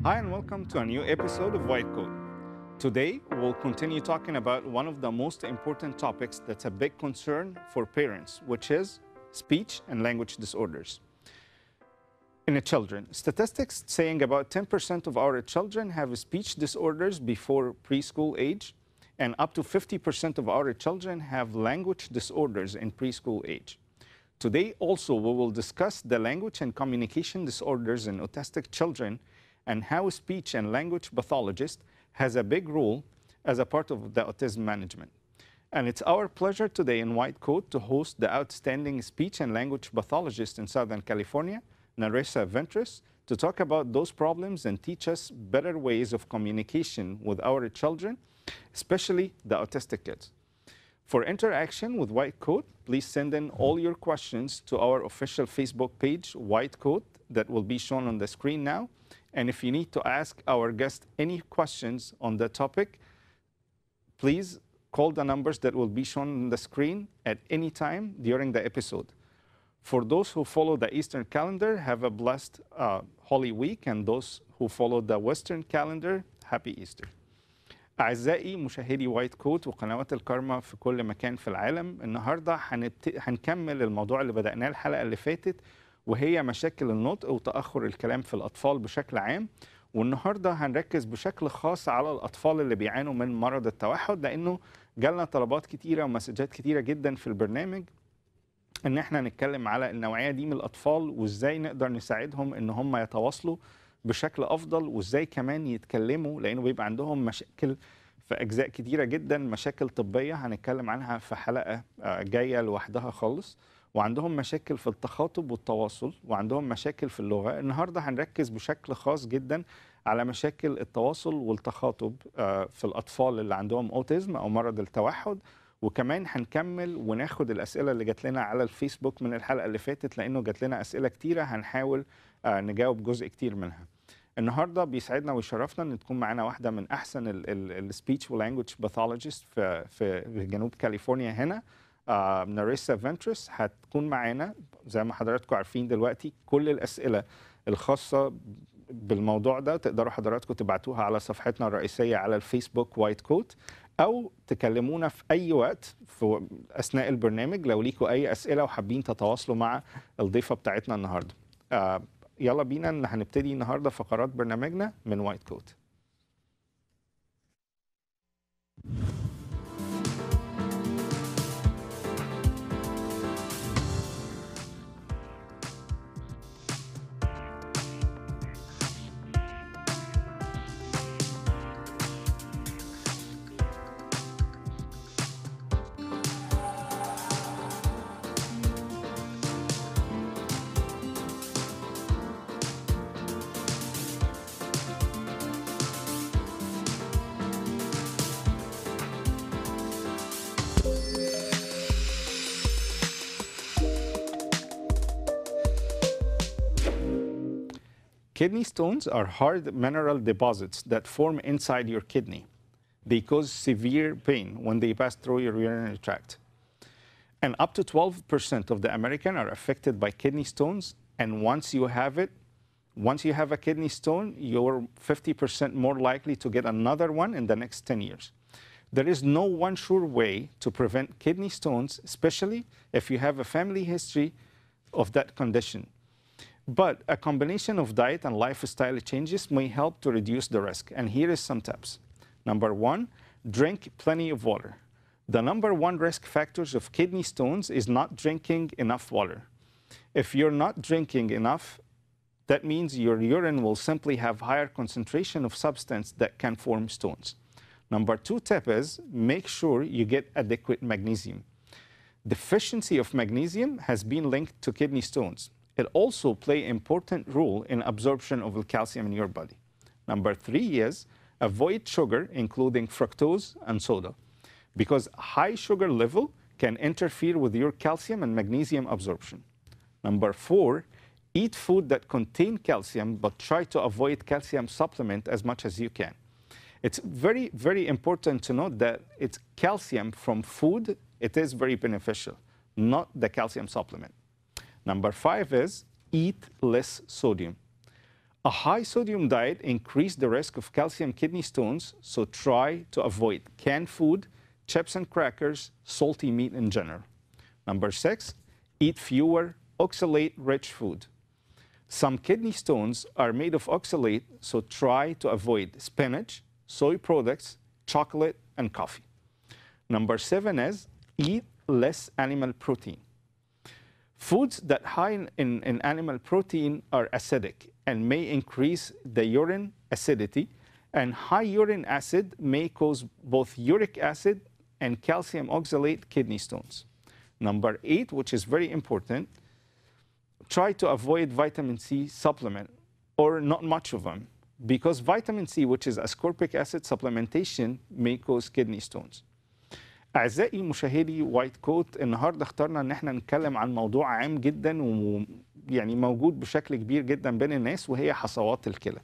Hi and welcome to a new episode of White Coat. Today, we'll continue talking about one of the most important topics that's a big concern for parents, which is speech and language disorders. In the children, statistics saying about 10% of our children have speech disorders before preschool age, and up to 50% of our children have language disorders in preschool age. Today, also, we will discuss the language and communication disorders in autistic children and how speech and language pathologist has a big role as a part of the autism management. And it's our pleasure today in White Coat to host the outstanding speech and language pathologist in Southern California, Narissa Ventress, to talk about those problems and teach us better ways of communication with our children, especially the autistic kids. For interaction with White Coat, please send in all your questions to our official Facebook page, White Coat, that will be shown on the screen now. And if you need to ask our guest any questions on the topic, please call the numbers that will be shown on the screen at any time during the episode. For those who follow the Eastern calendar, have a blessed Holy Week, and those who follow the Western calendar, Happy Easter. أعزائي مشاهدي وايت كوت وقنوات الكرمة في كل مكان في العالم، النهاردة هنكمل الموضوع اللي بدأناه الحلقة اللي فاتت، وهي مشاكل النطق وتأخر الكلام في الأطفال بشكل عام. والنهاردة هنركز بشكل خاص على الأطفال اللي بيعانوا من مرض التوحد، لأنه جالنا طلبات كتيرة ومسجات كتيرة جدا في البرنامج إن احنا نتكلم على النوعية دي من الأطفال وإزاي نقدر نساعدهم إن هم يتواصلوا بشكل أفضل، وإزاي كمان يتكلموا، لأنه بيبقى عندهم مشاكل في أجزاء كتيرة جدا، مشاكل طبية هنتكلم عنها في حلقة جاية لوحدها خالص، وعندهم مشاكل في التخاطب والتواصل، وعندهم مشاكل في اللغة. النهاردة هنركز بشكل خاص جدا على مشاكل التواصل والتخاطب في الأطفال اللي عندهم أوتيزم أو مرض التوحد، وكمان هنكمل وناخد الأسئلة اللي جات لنا على الفيسبوك من الحلقة اللي فاتت، لأنه جات لنا أسئلة كتيرة هنحاول نجاوب جزء كتير منها. النهارده بيسعدنا ويشرفنا ان تكون معانا واحده من احسن السبيتش واللانجوج باثولوجيست في جنوب كاليفورنيا هنا، ناريسا فنترس. هتكون معانا زي ما حضراتكم عارفين دلوقتي كل الاسئله الخاصه بالموضوع ده تقدروا حضراتكم تبعتوها على صفحتنا الرئيسيه على الفيسبوك وايت كوت، او تكلمونا في اي وقت في اثناء البرنامج لو ليكوا اي اسئله وحابين تتواصلوا مع الضيفه بتاعتنا النهارده. يلا بينا هنبتدي النهارده فقرات برنامجنا من وايت كوت. Kidney stones are hard mineral deposits that form inside your kidney. They cause severe pain when they pass through your urinary tract. And up to 12% of the Americans are affected by kidney stones. And once you have a kidney stone, you're 50% more likely to get another one in the next 10 years. There is no one sure way to prevent kidney stones, especially if you have a family history of that condition. But a combination of diet and lifestyle changes may help to reduce the risk. And here is some tips. Number one, drink plenty of water. The number one risk factors of kidney stones is not drinking enough water. If you're not drinking enough, that means your urine will simply have higher concentration of substance that can form stones. Number two tip is make sure you get adequate magnesium. Deficiency of magnesium has been linked to kidney stones. It also plays an important role in absorption of the calcium in your body. Number three is avoid sugar, including fructose and soda, because high sugar level can interfere with your calcium and magnesium absorption. Number four, eat food that contain calcium, but try to avoid calcium supplement as much as you can. It's very, very important to note that it's calcium from food. It is very beneficial, not the calcium supplement. Number five is eat less sodium. A high sodium diet increases the risk of calcium kidney stones, so try to avoid canned food, chips and crackers, salty meat in general. Number 6, eat fewer oxalate-rich food. Some kidney stones are made of oxalate, so try to avoid spinach, soy products, chocolate, and coffee. Number 7 is eat less animal protein. Foods that high in animal protein are acidic and may increase the urine acidity, and high urine acid may cause both uric acid and calcium oxalate kidney stones. Number 8, which is very important, try to avoid vitamin C supplement, or not much of them, because vitamin C, which is ascorbic acid supplementation, may cause kidney stones. أعزائي مشاهدي وايت كوت، النهارده اخترنا ان احنا نتكلم عن موضوع عام جدا ويعني موجود بشكل كبير جدا بين الناس، وهي حصوات الكلى.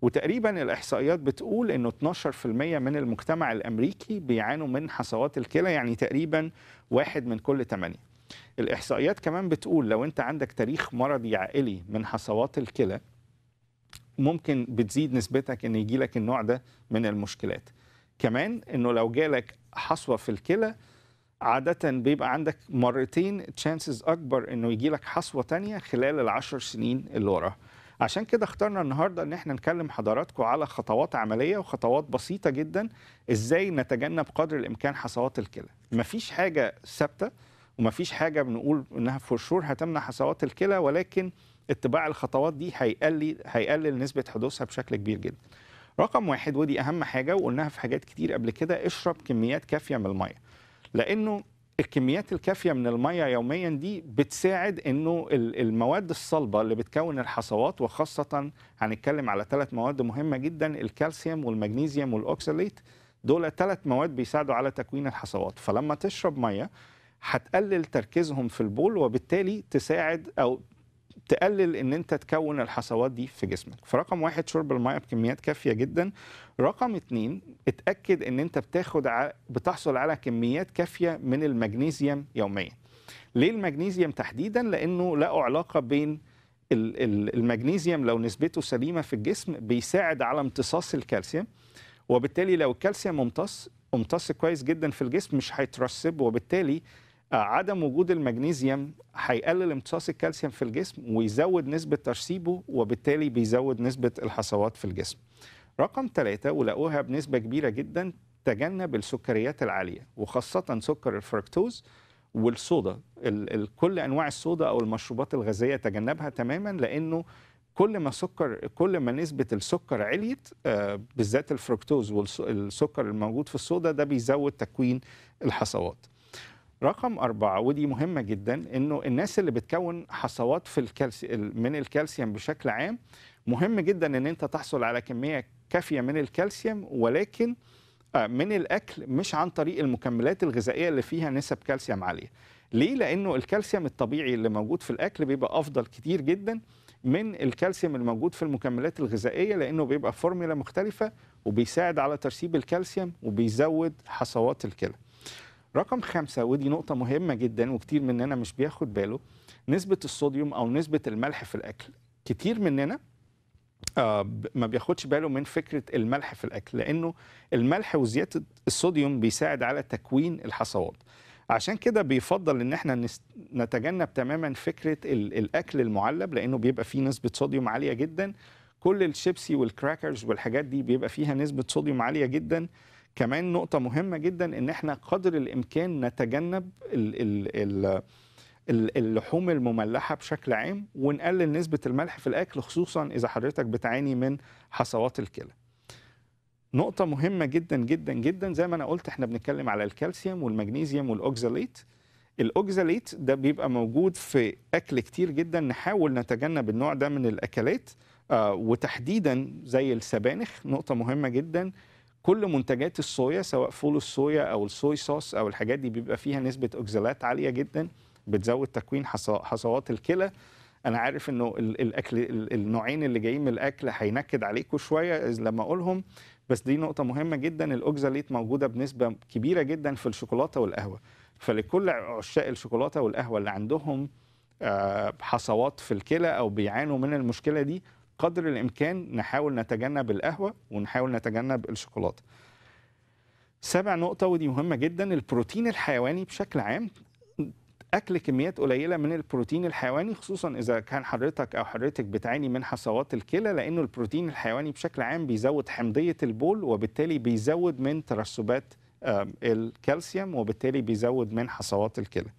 وتقريبا الاحصائيات بتقول انه 12% من المجتمع الامريكي بيعانوا من حصوات الكلى، يعني تقريبا 1 من كل 8. الاحصائيات كمان بتقول لو انت عندك تاريخ مرضي عائلي من حصوات الكلى، ممكن بتزيد نسبتك ان يجي لك النوع ده من المشكلات. كمان انه لو جالك حصوه في الكلى، عاده بيبقى عندك مرتين تشانسز اكبر انه يجي لك حصوه تانية خلال ال10 سنين اللي وراها. عشان كده اخترنا النهارده ان احنا نكلم حضراتكم على خطوات عمليه وخطوات بسيطه جدا ازاي نتجنب قدر الامكان حصوات الكلى. مفيش حاجه ثابته ومفيش حاجه بنقول انها فور شور هتمنع حصوات الكلى، ولكن اتباع الخطوات دي هيقلل نسبه حدوثها بشكل كبير جدا. رقم 1، ودي اهم حاجه وقلناها في حاجات كتير قبل كده، اشرب كميات كافيه من الميه، لانه الكميات الكافيه من الميه يوميا دي بتساعد انه المواد الصلبه اللي بتكون الحصوات، وخاصه هنتكلم على 3 مواد مهمه جدا، الكالسيوم والمغنيسيوم والاوكساليت. دول 3 مواد بيساعدوا على تكوين الحصوات، فلما تشرب ميه هتقلل تركيزهم في البول، وبالتالي تساعد او تقلل ان انت تكون الحصوات دي في جسمك. فرقم 1 شرب الميه بكميات كافيه جدا. رقم 2 اتاكد ان انت بتحصل على كميات كافيه من المغنيسيوم يوميا. ليه المغنيسيوم تحديدا؟ لانه له علاقه بين المغنيسيوم لو نسبته سليمه في الجسم بيساعد على امتصاص الكالسيوم، وبالتالي لو الكالسيوم امتص كويس جدا في الجسم مش هيترسب، وبالتالي عدم وجود المغنيسيوم هيقلل امتصاص الكالسيوم في الجسم ويزود نسبة ترسيبه، وبالتالي بيزود نسبة الحصوات في الجسم. رقم 3 ولقوها بنسبة كبيرة جدا، تجنب السكريات العالية وخاصة سكر الفركتوز والصودا. كل أنواع الصودا أو المشروبات الغازية تجنبها تماما، لأنه كل ما نسبة السكر عليت، بالذات الفركتوز والسكر الموجود في الصودا، ده بيزود تكوين الحصوات. رقم 4 ودي مهمة جدا، انه الناس اللي بتكون حصوات من الكالسيوم بشكل عام، مهم جدا ان انت تحصل على كمية كافية من الكالسيوم، ولكن من الاكل، مش عن طريق المكملات الغذائية اللي فيها نسب كالسيوم عالية. ليه؟ لانه الكالسيوم الطبيعي اللي موجود في الاكل بيبقى افضل كتير جدا من الكالسيوم الموجود في المكملات الغذائية، لانه بيبقى فورمولا مختلفة وبيساعد على ترسيب الكالسيوم وبيزود حصوات الكلى. رقم 5 ودي نقطة مهمة جدا وكتير مننا مش بياخد باله، نسبة الصوديوم أو نسبة الملح في الأكل. كتير مننا ما بياخدش باله من فكرة الملح في الأكل، لأنه الملح وزيادة الصوديوم بيساعد على تكوين الحصوات. عشان كده بيفضل إن احنا نتجنب تماما فكرة الأكل المعلب، لأنه بيبقى فيه نسبة صوديوم عالية جدا. كل الشيبسي والكراكرز والحاجات دي بيبقى فيها نسبة صوديوم عالية جدا. كمان نقطة مهمة جدا، إن احنا قدر الإمكان نتجنب اللحوم المملحة بشكل عام، ونقلل نسبة الملح في الأكل، خصوصا إذا حضرتك بتعاني من حصوات الكلى. نقطة مهمة جدا جدا جدا، زي ما أنا قلت احنا بنتكلم على الكالسيوم والمغنيسيوم والأوكزاليت. الأوكزاليت ده بيبقى موجود في أكل كتير جدا، نحاول نتجنب النوع ده من الأكلات، وتحديدا زي السبانخ. نقطة مهمة جدا، كل منتجات الصويا سواء فول الصويا أو الصوي صوص أو الحاجات دي بيبقى فيها نسبة أوكزالات عالية جدا، بتزود تكوين حصوات الكلى. أنا عارف إنه الأكل النوعين اللي جايين من الأكل هينكد عليكم شوية لما أقولهم، بس دي نقطة مهمة جدا. الأوكزاليت موجودة بنسبة كبيرة جدا في الشوكولاتة والقهوة، فلكل عشاق الشوكولاتة والقهوة اللي عندهم حصوات في الكلى أو بيعانوا من المشكلة دي، قدر الامكان نحاول نتجنب القهوه ونحاول نتجنب الشوكولاته. سابع نقطه ودي مهمه جدا، البروتين الحيواني بشكل عام. اكل كميات قليله من البروتين الحيواني، خصوصا اذا كان حضرتك او حضرتك بتعاني من حصوات الكلى، لانه البروتين الحيواني بشكل عام بيزود حمضيه البول، وبالتالي بيزود من ترسبات الكالسيوم، وبالتالي بيزود من حصوات الكلى.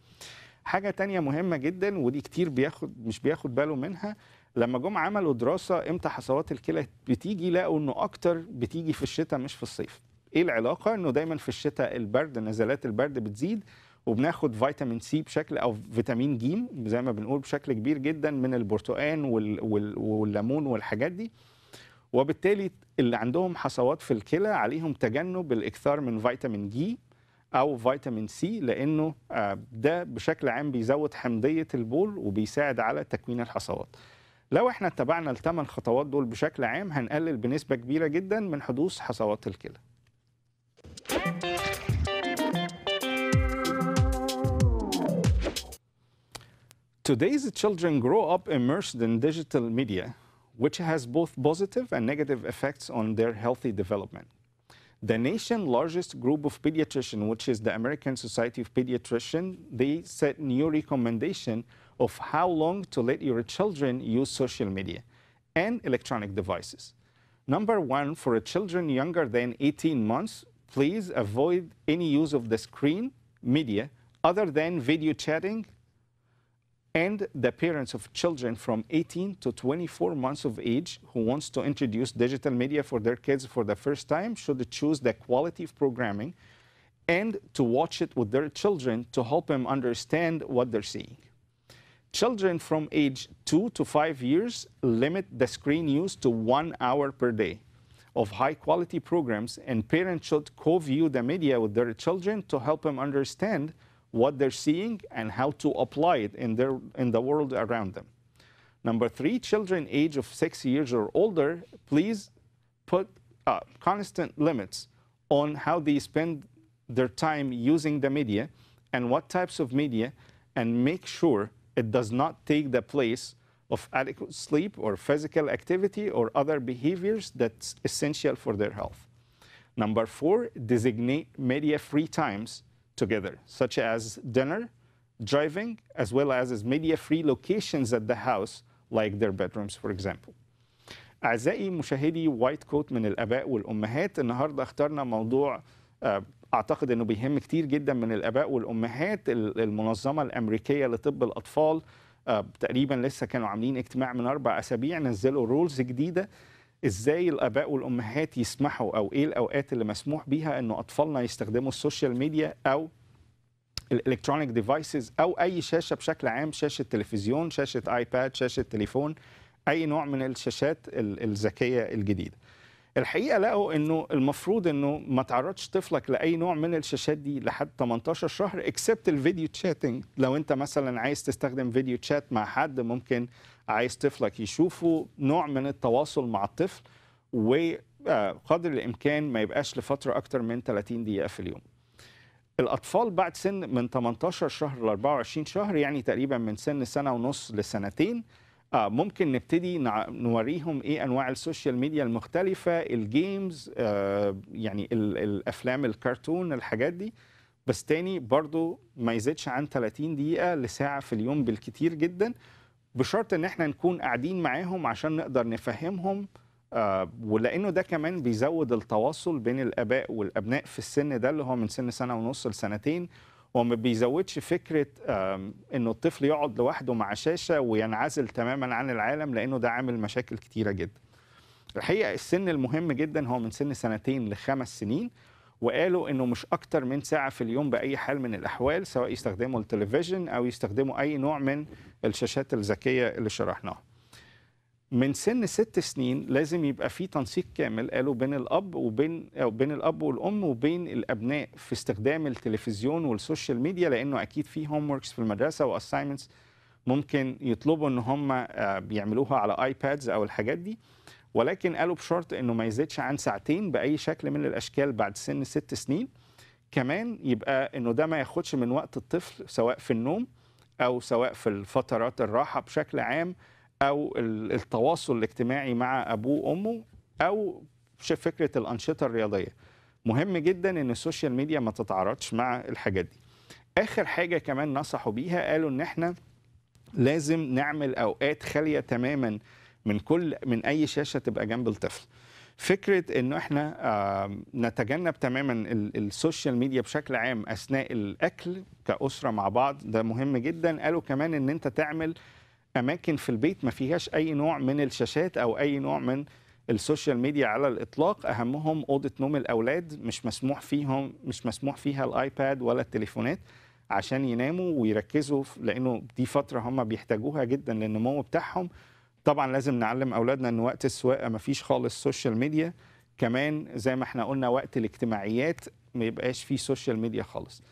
حاجه تانية مهمه جدا ودي كتير مش بياخد باله منها، لما جم عملوا دراسه امتى حصوات الكلى بتيجي، لقوا انه اكتر بتيجي في الشتاء مش في الصيف. ايه العلاقه؟ انه دايما في الشتاء البرد، نزلات البرد بتزيد، وبناخد فيتامين سي بشكل او فيتامين ج زي ما بنقول بشكل كبير جدا من البرتقال والليمون والحاجات دي، وبالتالي اللي عندهم حصوات في الكلى عليهم تجنب الاكثار من فيتامين جي او فيتامين سي، لانه ده بشكل عام بيزود حمضيه البول وبيساعد على تكوين الحصوات. لو احنا اتبعنا ال8 خطوات دول بشكل عام هنقلل بنسبه كبيره جدا من حدوث حصوات الكلى. Today's children grow up immersed in digital media, which has both positive and negative effects on their healthy development. The nation's largest group of pediatricians, which is the American Society of Pediatricians, they set new recommendation of how long to let your children use social media and electronic devices. Number one, for children younger than 18 months, please avoid any use of the screen media other than video chatting, and the parents of children from 18 to 24 months of age who wants to introduce digital media for their kids for the first time should choose the quality of programming and to watch it with their children to help them understand what they're seeing. Children from age 2 to 5 years, limit the screen use to 1 hour per day of high quality programs, and parents should co-view the media with their children to help them understand what they're seeing and how to apply it in the world around them. Number 3, children age of 6 years or older, please put constant limits on how they spend their time using the media and what types of media, and make sure it does not take the place of adequate sleep or physical activity or other behaviors that's essential for their health. Number 4, designate media-free times together, such as dinner, driving, as well as media-free locations at the house, like their bedrooms, for example. أعزائي مشاهدي وايت كوت من الآباء والأمهات، النهاردة اخترنا موضوع أعتقد أنه بيهم كتير جدا من الآباء والأمهات. المنظمة الأمريكية لطب الأطفال تقريبا لسه كانوا عاملين اجتماع من 4 أسابيع، نزلوا رولز جديدة ازاي الاباء والامهات يسمحوا او ايه الاوقات اللي مسموح بيها انه اطفالنا يستخدموا السوشيال ميديا او الالكترونيك ديفايسز او اي شاشه بشكل عام، شاشه تلفزيون، شاشه ايباد، شاشه تليفون، اي نوع من الشاشات الذكيه الجديده. الحقيقه لقوا انه المفروض انه ما تعرضش طفلك لاي نوع من الشاشات دي لحد 18 شهر اكسبت الفيديو تشاتنج. لو انت مثلا عايز تستخدم فيديو تشات مع حد، ممكن عايز طفلك يشوفه نوع من التواصل مع الطفل، وقدر الامكان ما يبقاش لفتره اكتر من 30 دقيقه في اليوم. الاطفال بعد سن من 18 شهر ل 24 شهر، يعني تقريبا من سن 1.5 سنة لسنتين، ممكن نبتدي نوريهم ايه انواع السوشيال ميديا المختلفه، الجيمز، يعني الافلام، الكرتون، الحاجات دي، بس تاني برضو ما يزيدش عن 30 دقيقه لساعه في اليوم بالكتير جدا، بشرط ان احنا نكون قاعدين معاهم عشان نقدر نفهمهم، ولانه ده كمان بيزود التواصل بين الاباء والابناء في السن ده اللي هو من سن 1.5 سنة لسنتين، وما بيزودش فكره انه الطفل يقعد لوحده مع شاشه وينعزل تماما عن العالم، لانه ده عامل مشاكل كتيره جدا. الحقيقه السن المهم جدا هو من سن 2 ل5 سنين، وقالوا انه مش اكتر من ساعه في اليوم باي حال من الاحوال، سواء يستخدموا التلفزيون او يستخدموا اي نوع من الشاشات الذكيه اللي شرحناها. من سن 6 سنين لازم يبقى في تنسيق كامل، قالوا بين الاب والام وبين الابناء في استخدام التلفزيون والسوشيال ميديا، لانه اكيد في هوم وركس في المدرسه واساينمنتس ممكن يطلبوا ان هم بيعملوها على ايبادز او الحاجات دي، ولكن قالوا بشرط انه ما يزيدش عن 2 ساعة باي شكل من الاشكال بعد سن 6 سنين. كمان يبقى انه ده ما ياخدش من وقت الطفل، سواء في النوم او سواء في الفترات الراحه بشكل عام، أو التواصل الاجتماعي مع أبوه وأمه، أو فكرة الأنشطة الرياضية. مهم جدا إن السوشيال ميديا ما تتعارضش مع الحاجات دي. آخر حاجة كمان نصحوا بيها، قالوا إن إحنا لازم نعمل أوقات خالية تماما من أي شاشة تبقى جنب الطفل. فكرة إنه إحنا نتجنب تماما السوشيال ميديا بشكل عام أثناء الأكل كأسرة مع بعض، ده مهم جدا. قالوا كمان إن أنت تعمل أماكن في البيت ما فيهاش أي نوع من الشاشات أو أي نوع من السوشيال ميديا على الإطلاق. أهمهم أوضة نوم الأولاد، مش مسموح فيها الآيباد ولا التليفونات عشان يناموا ويركزوا، لأنه دي فترة هم بيحتاجوها جدا للنمو بتاعهم. طبعا لازم نعلم أولادنا أن وقت السواقة ما فيش خالص سوشيال ميديا. كمان زي ما احنا قلنا وقت الاجتماعيات ما يبقاش فيه سوشيال ميديا خالص.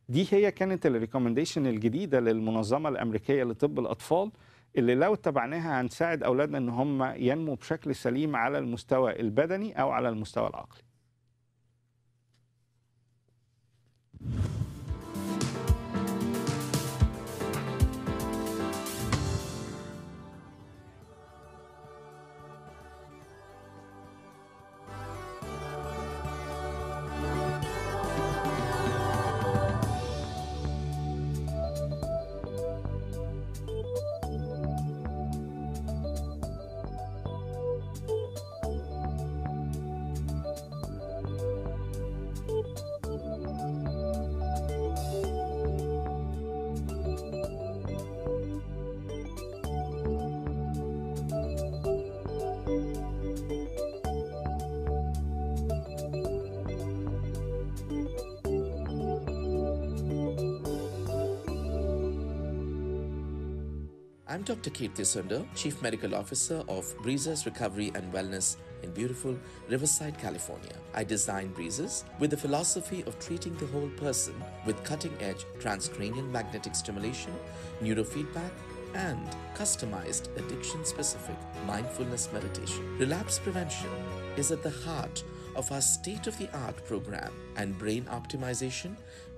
دي هي كانت الريكومنديشن الجديدة للمنظمة الأمريكية لطب الأطفال، اللي لو اتبعناها هنساعد أولادنا أن هم ينمو بشكل سليم على المستوى البدني أو على المستوى العقلي. I'm Dr. Kirti Sundar, Chief Medical Officer of Breezes Recovery and Wellness in beautiful Riverside, California. I designed Breezes with the philosophy of treating the whole person with cutting-edge transcranial magnetic stimulation, neurofeedback, and customized addiction-specific mindfulness meditation. Relapse prevention is at the heart of our state-of-the-art program, and brain optimization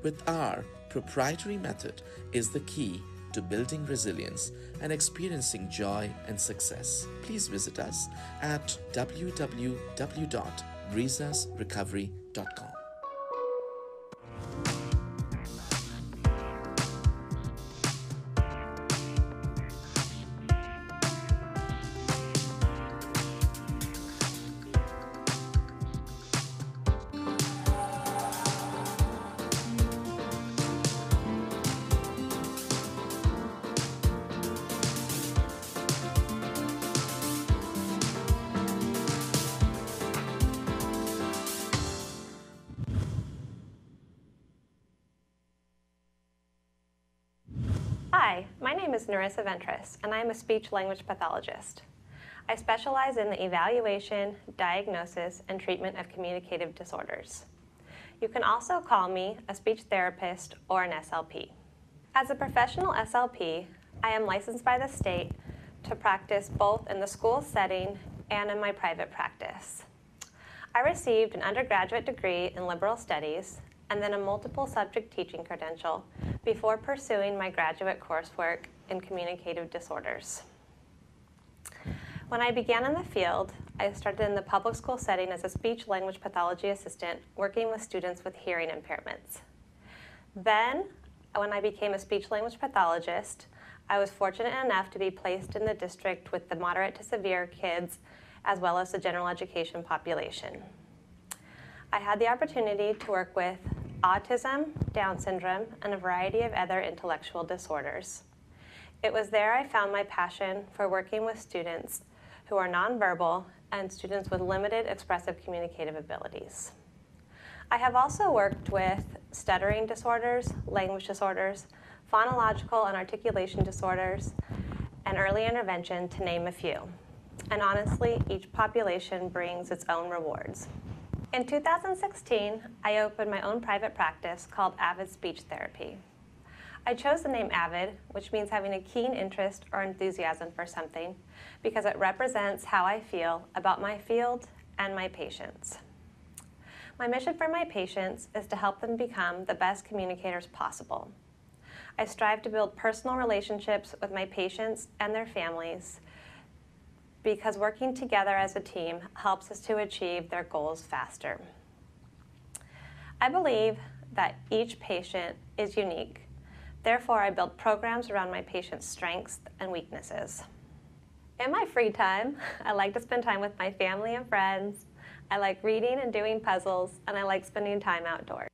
with our proprietary method is the key to building resilience and experiencing joy and success. Please visit us at www.breezesrecovery.com. Hi, my name is Narissa Ventress, and I am a speech-language pathologist. I specialize in the evaluation, diagnosis, and treatment of communicative disorders. You can also call me a speech therapist or an SLP. As a professional SLP, I am licensed by the state to practice both in the school setting and in my private practice. I received an undergraduate degree in liberal studies and then a multiple subject teaching credential before pursuing my graduate coursework in communicative disorders. When I began in the field, I started in the public school setting as a speech-language pathology assistant working with students with hearing impairments. Then, when I became a speech-language pathologist, I was fortunate enough to be placed in the district with the moderate to severe kids as well as the general education population. I had the opportunity to work with autism, Down syndrome, and a variety of other intellectual disorders. It was there I found my passion for working with students who are nonverbal and students with limited expressive communicative abilities. I have also worked with stuttering disorders, language disorders, phonological and articulation disorders, and early intervention, to name a few. And honestly, each population brings its own rewards. In 2016, I opened my own private practice called Avid Speech Therapy. I chose the name Avid, which means having a keen interest or enthusiasm for something, because it represents how I feel about my field and my patients. My mission for my patients is to help them become the best communicators possible. I strive to build personal relationships with my patients and their families because working together as a team helps us to achieve their goals faster. I believe that each patient is unique. Therefore, I build programs around my patient's strengths and weaknesses. In my free time, I like to spend time with my family and friends. I like reading and doing puzzles, and I like spending time outdoors.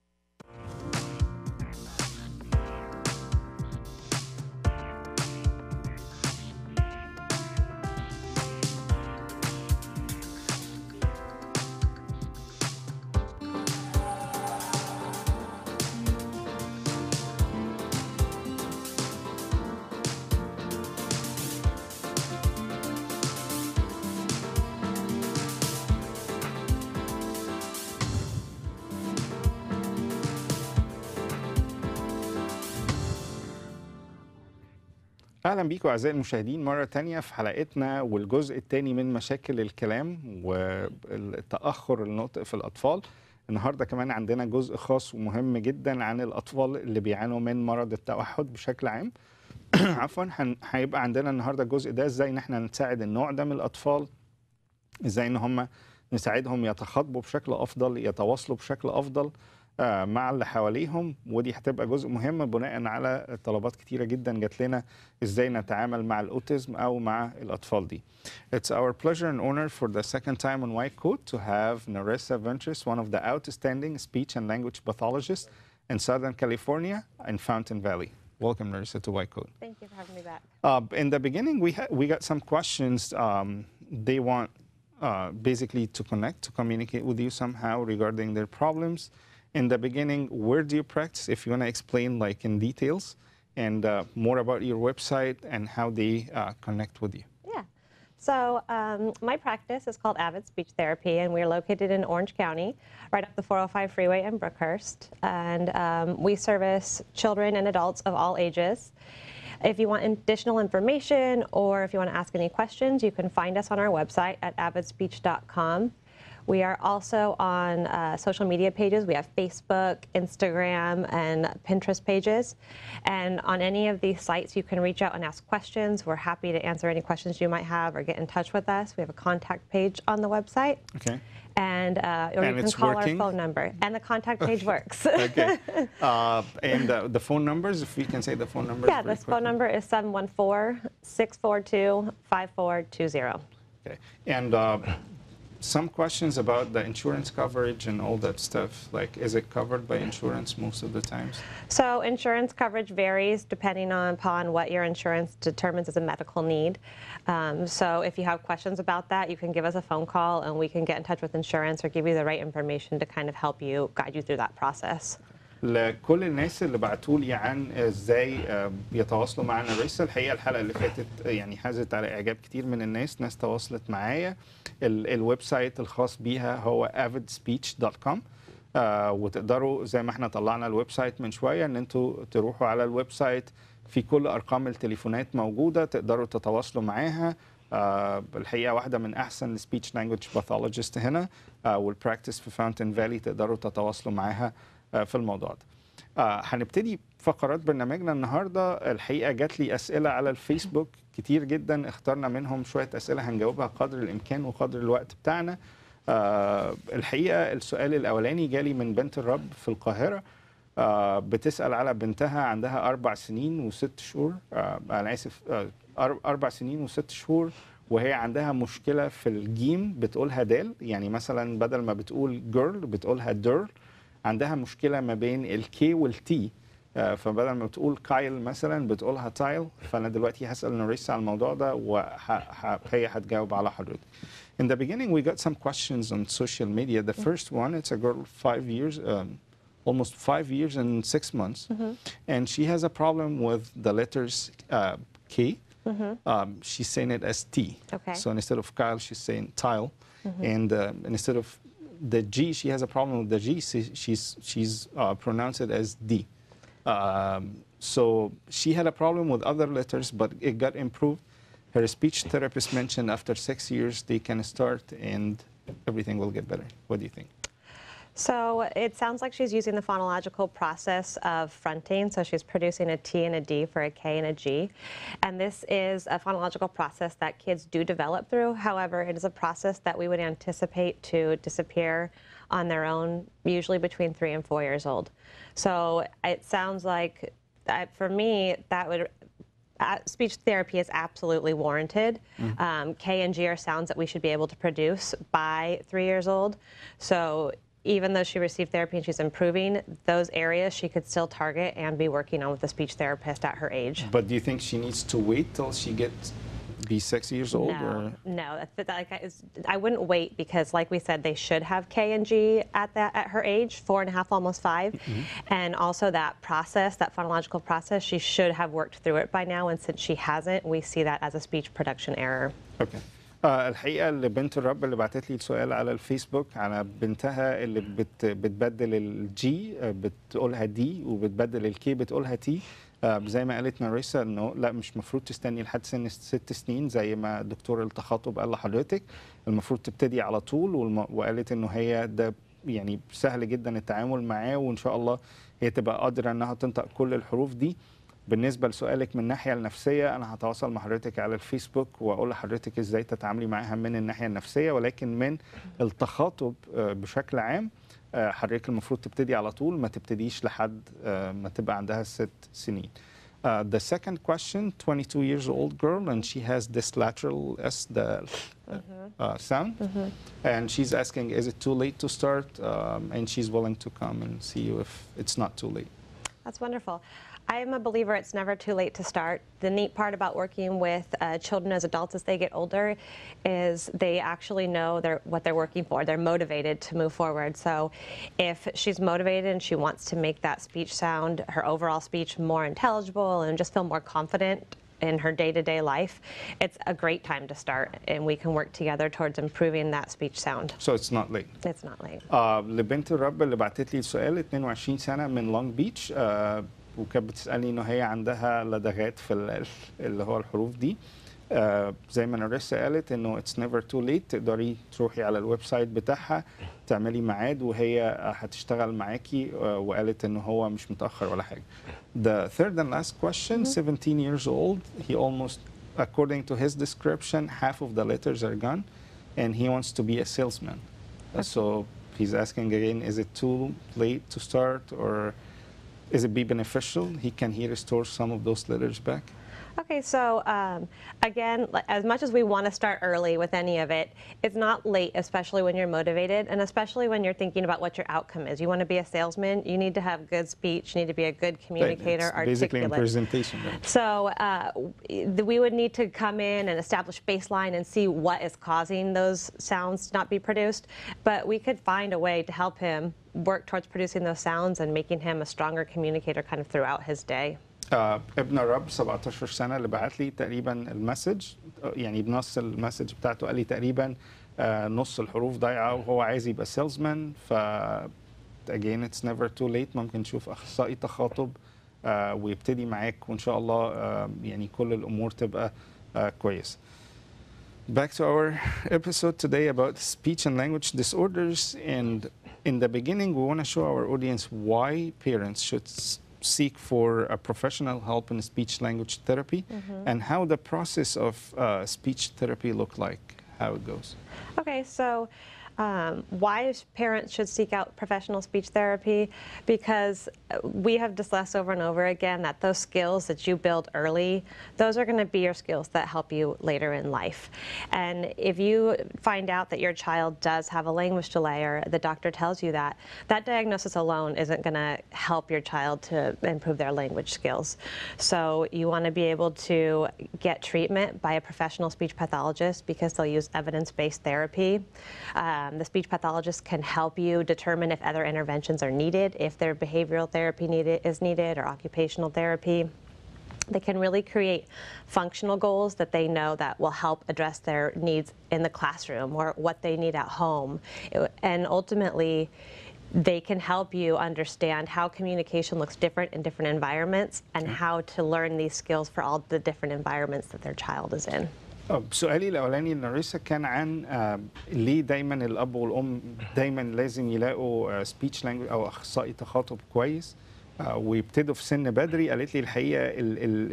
اهلا بيكم اعزائي المشاهدين مره تانية في حلقتنا والجزء الثاني من مشاكل الكلام والتاخر النطق في الاطفال. النهارده كمان عندنا جزء خاص ومهم جدا عن الاطفال اللي بيعانوا من مرض التوحد بشكل عام. عفوا، هيبقى عندنا النهارده الجزء ده ازاي ان احنا نساعد النوع ده من الاطفال، ازاي ان هم نساعدهم يتخاطبوا بشكل افضل، يتواصلوا بشكل افضل مع اللي حواليهم، ودي هتبقى جزء مهم بناء على طلبات كتيرة جدا جات لنا ازاي نتعامل مع الاوتيزم او مع الاطفال دي. It's our pleasure and honor for the second time on White Coat to have Narissa Ventress, one of the outstanding speech and language pathologists in Southern California in Fountain Valley. Welcome, Narissa, to White Coat. Thank you for having me back. In the beginning, we got some questions. They want basically to connect, to communicate with you somehow regarding their problems. In the beginning, where do you practice? If you want to explain like in details and more about your website and how they connect with you. Yeah. So my practice is called Avid Speech Therapy, and we're located in Orange County, right up the 405 freeway in Brookhurst. And we service children and adults of all ages. If you want additional information or if you want to ask any questions, you can find us on our website at avidspeech.com. We are also on social media pages. We have Facebook, Instagram, and Pinterest pages. And on any of these sites, you can reach out and ask questions. We're happy to answer any questions you might have or get in touch with us. We have a contact page on the website. Okay. And or you can call our phone number. And the contact page works. Okay. And the phone numbers, if we can say the phone numbers. Yeah, this phone number is 714-642-5420. Okay. And some questions about the insurance coverage and all that stuff. Like, is it covered by insurance most of the times? So insurance coverage varies depending upon what your insurance determines as a medical need. So if you have questions about that, you can give us a phone call and we can get in touch with insurance or give you the right information to kind of help you, guide you through that process. لكل الناس اللي بعتوا لي عن ازاي بيتواصلوا مع ناريسا، الحقيقه الحلقه اللي فاتت يعني حازت على اعجاب كتير من الناس، ناس تواصلت معايا. الويب سايت الخاص بيها هو avidspeech.com. وتقدروا زي ما احنا طلعنا الويب سايت من شويه ان انتوا تروحوا على الويب سايت، في كل ارقام التليفونات موجوده تقدروا تتواصلوا معاها. الحقيقه واحده من احسن السبيتش لانجويج باثولوجيست هنا والبراكتس في فاونتن فالي، تقدروا تتواصلوا معاها في الموضوع ده. هنبتدي فقرات برنامجنا النهارده. الحقيقه جات لي اسئله على الفيسبوك كتير جدا، اخترنا منهم شويه اسئله هنجاوبها قدر الامكان وقدر الوقت بتاعنا. الحقيقه السؤال الاولاني جالي من بنت الرب في القاهره، بتسال على بنتها عندها 4 سنين و6 شهور، انا اسف 4 سنين و6 شهور، وهي عندها مشكله في الجيم بتقولها دال، يعني مثلا بدل ما بتقول جيرل بتقولها ديرل. عندها مشكله ما بين الكي والتي، فبدل ما بتقول كايل مثلا بتقولها تايل. فانا دلوقتي هسال نوريسا على الموضوع ده وهي هتجاوب على حضرتك. In the beginning we got some questions on social media. The first one, it's a girl 5 years, almost 5 years and 6 months, and she has a problem with the letters K. She's saying it as T. Okay. So instead of Kyle, she's saying tile, and instead of the G, she has a problem with the G. She's pronounced it as D. So she had a problem with other letters, but it got improved. Her speech therapist mentioned after 6 years they can start and everything will get better. What do you think? So it sounds like she's using the phonological process of fronting. So she's producing a T and a D for a K and a G. And this is a phonological process that kids do develop through. However, it is a process that we would anticipate to disappear on their own, usually between 3 and 4 years old. So it sounds like, for me, that would speech therapy is absolutely warranted. K and G are sounds that we should be able to produce by 3 years old. So even though she received therapy and she's improving, those areas she could still target and be working on with a speech therapist at her age. But do you think she needs to wait till she gets be 6 years old? No. I wouldn't wait, because like we said, they should have K and G at her age, 4.5, almost 5. And also that process, that phonological process, she should have worked through it by now. And since she hasn't, we see that as a speech production error. Okay. الحقيقة اللي بنت الرب اللي بعتت لي السؤال على الفيسبوك على بنتها اللي بتبدل الجي بتقولها دي، وبتبدل الكي بتقولها تي. زي ما قالت ناريسا انه لا، مش مفروض تستني لحد سن 6 سنين زي ما دكتور التخاطب قال لحضرتك، المفروض تبتدي على طول. وقالت انه هي ده يعني سهل جدا التعامل معاه، وان شاء الله هي تبقى قادرة انها تنطق كل الحروف دي. بالنسبة لسؤالك من الناحية النفسية، أنا هتواصل مع حضرتك على الفيسبوك وأقول لحضرتك إزاي تتعاملي معاها من الناحية النفسية، ولكن من التخاطب بشكل عام حضرتك المفروض تبتدي على طول، ما تبتديش لحد ما تبقى عندها 6 سنين. The second question, 22 years old girl, and she has this lateral S, the sound, and she's asking, is it too late to start? And she's willing to come and see you if it's not too late. That's wonderful. I am a believer it's never too late to start. The neat part about working with children as adults as they get older is they actually know what they're working for. They're motivated to move forward. So if she's motivated and she wants to make that speech sound, her overall speech, more intelligible and just feel more confident in her day-to-day life, it's a great time to start, and we can work together towards improving that speech sound. So it's not late. It's not late. لبنت الرب اللي بعتت لي السؤال، 22 سنة من لونج بيتش، وكانت بتسألني إنه هي عندها لدغات في اللي هو الحروف دي. زي ما ناريسا قالت إنه it's never too late، تقدري تروحي على الويب سايت بتاعها تعملي ميعاد وهي هتشتغل معاكي، وقالت إنه هو مش متأخر ولا حاجة. The third and last question, 17 years old, he almost, according to his description, half of the letters are gone, and he wants to be a salesman. So he's asking again, is it too late to start, or is it be beneficial? Can he restore some of those letters back? Okay, so again, as much as we want to start early with any of it, it's not late, especially when you're motivated, and especially when you're thinking about what your outcome is. You want to be a salesman, you need to have good speech, you need to be a good communicator, it's articulate. Basically in presentation, right? So we would need to come in and establish baseline and see what is causing those sounds to not be produced, but we could find a way to help him work towards producing those sounds and making him a stronger communicator kind of throughout his day. ابن الرب 17 سنة اللي بعت لي تقريبا المسج، يعني بنص المسج بتاعته قال لي تقريبا نص الحروف ضايعة وهو عايز يبقى سيلزمان. ف again it's never too late، ممكن نشوف أخصائي تخاطب ويبتدي معاك، وإن شاء الله يعني كل الأمور تبقى كويس. Back to our episode today about speech and language disorders, and in the beginning we want to show our audience why parents should seek for a professional help in speech language therapy, and how the process of speech therapy look like, how it goes. Okay, so why parents should seek out professional speech therapy? Because we have discussed over and over again that those skills that you build early, those are going to be your skills that help you later in life. And if you find out that your child does have a language delay, or the doctor tells you that, that diagnosis alone isn't going to help your child to improve their language skills. So you want to be able to get treatment by a professional speech pathologist, because they'll use evidence-based therapy. The speech pathologist can help you determine if other interventions are needed, if their behavioral therapy is needed, or occupational therapy. They can really create functional goals that they know that will help address their needs in the classroom or what they need at home. And ultimately, they can help you understand how communication looks different in different environments, and how to learn these skills for all the different environments that their child is in. سؤالي الاولاني لناريسا كان عن ليه دايما الاب والام دايما لازم يلاقوا سبيتش لانجويج او اخصائي تخاطب كويس ويبتدوا في سن بدري. قالت لي الحقيقه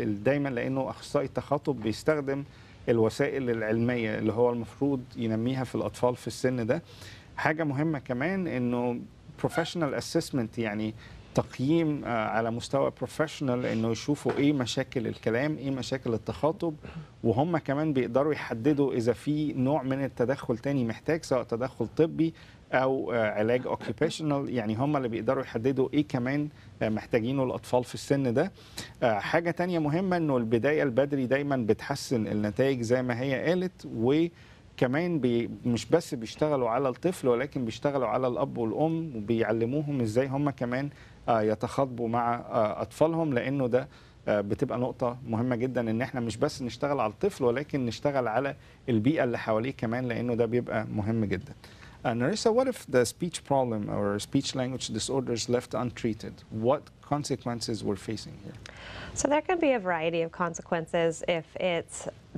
دايما لانه اخصائي التخاطب بيستخدم الوسائل العلميه اللي هو المفروض ينميها في الاطفال في السن ده. حاجه مهمه كمان انه بروفيشنال اسسمنت، يعني تقييم على مستوى بروفيشنال، انه يشوفوا ايه مشاكل الكلام، ايه مشاكل التخاطب، وهم كمان بيقدروا يحددوا اذا في نوع من التدخل تاني محتاج، سواء تدخل طبي او علاج اوكيبيشنال. يعني هم اللي بيقدروا يحددوا ايه كمان محتاجينه الاطفال في السن ده. حاجه تانية مهمه انه البدايه البدري دايما بتحسن النتائج زي ما هي قالت، وكمان مش بس بيشتغلوا على الطفل ولكن بيشتغلوا على الاب والام وبيعلموهم ازاي هم كمان يتخاطبوا مع اطفالهم، لانه ده بتبقى نقطة مهمة جدا ان احنا مش بس نشتغل على الطفل ولكن نشتغل على البيئة اللي حواليه كمان، لانه ده بيبقى مهم جدا. Narissa, what if the speech problem or speech language disorders left untreated? What consequences we're facing here? So there can be a variety of consequences if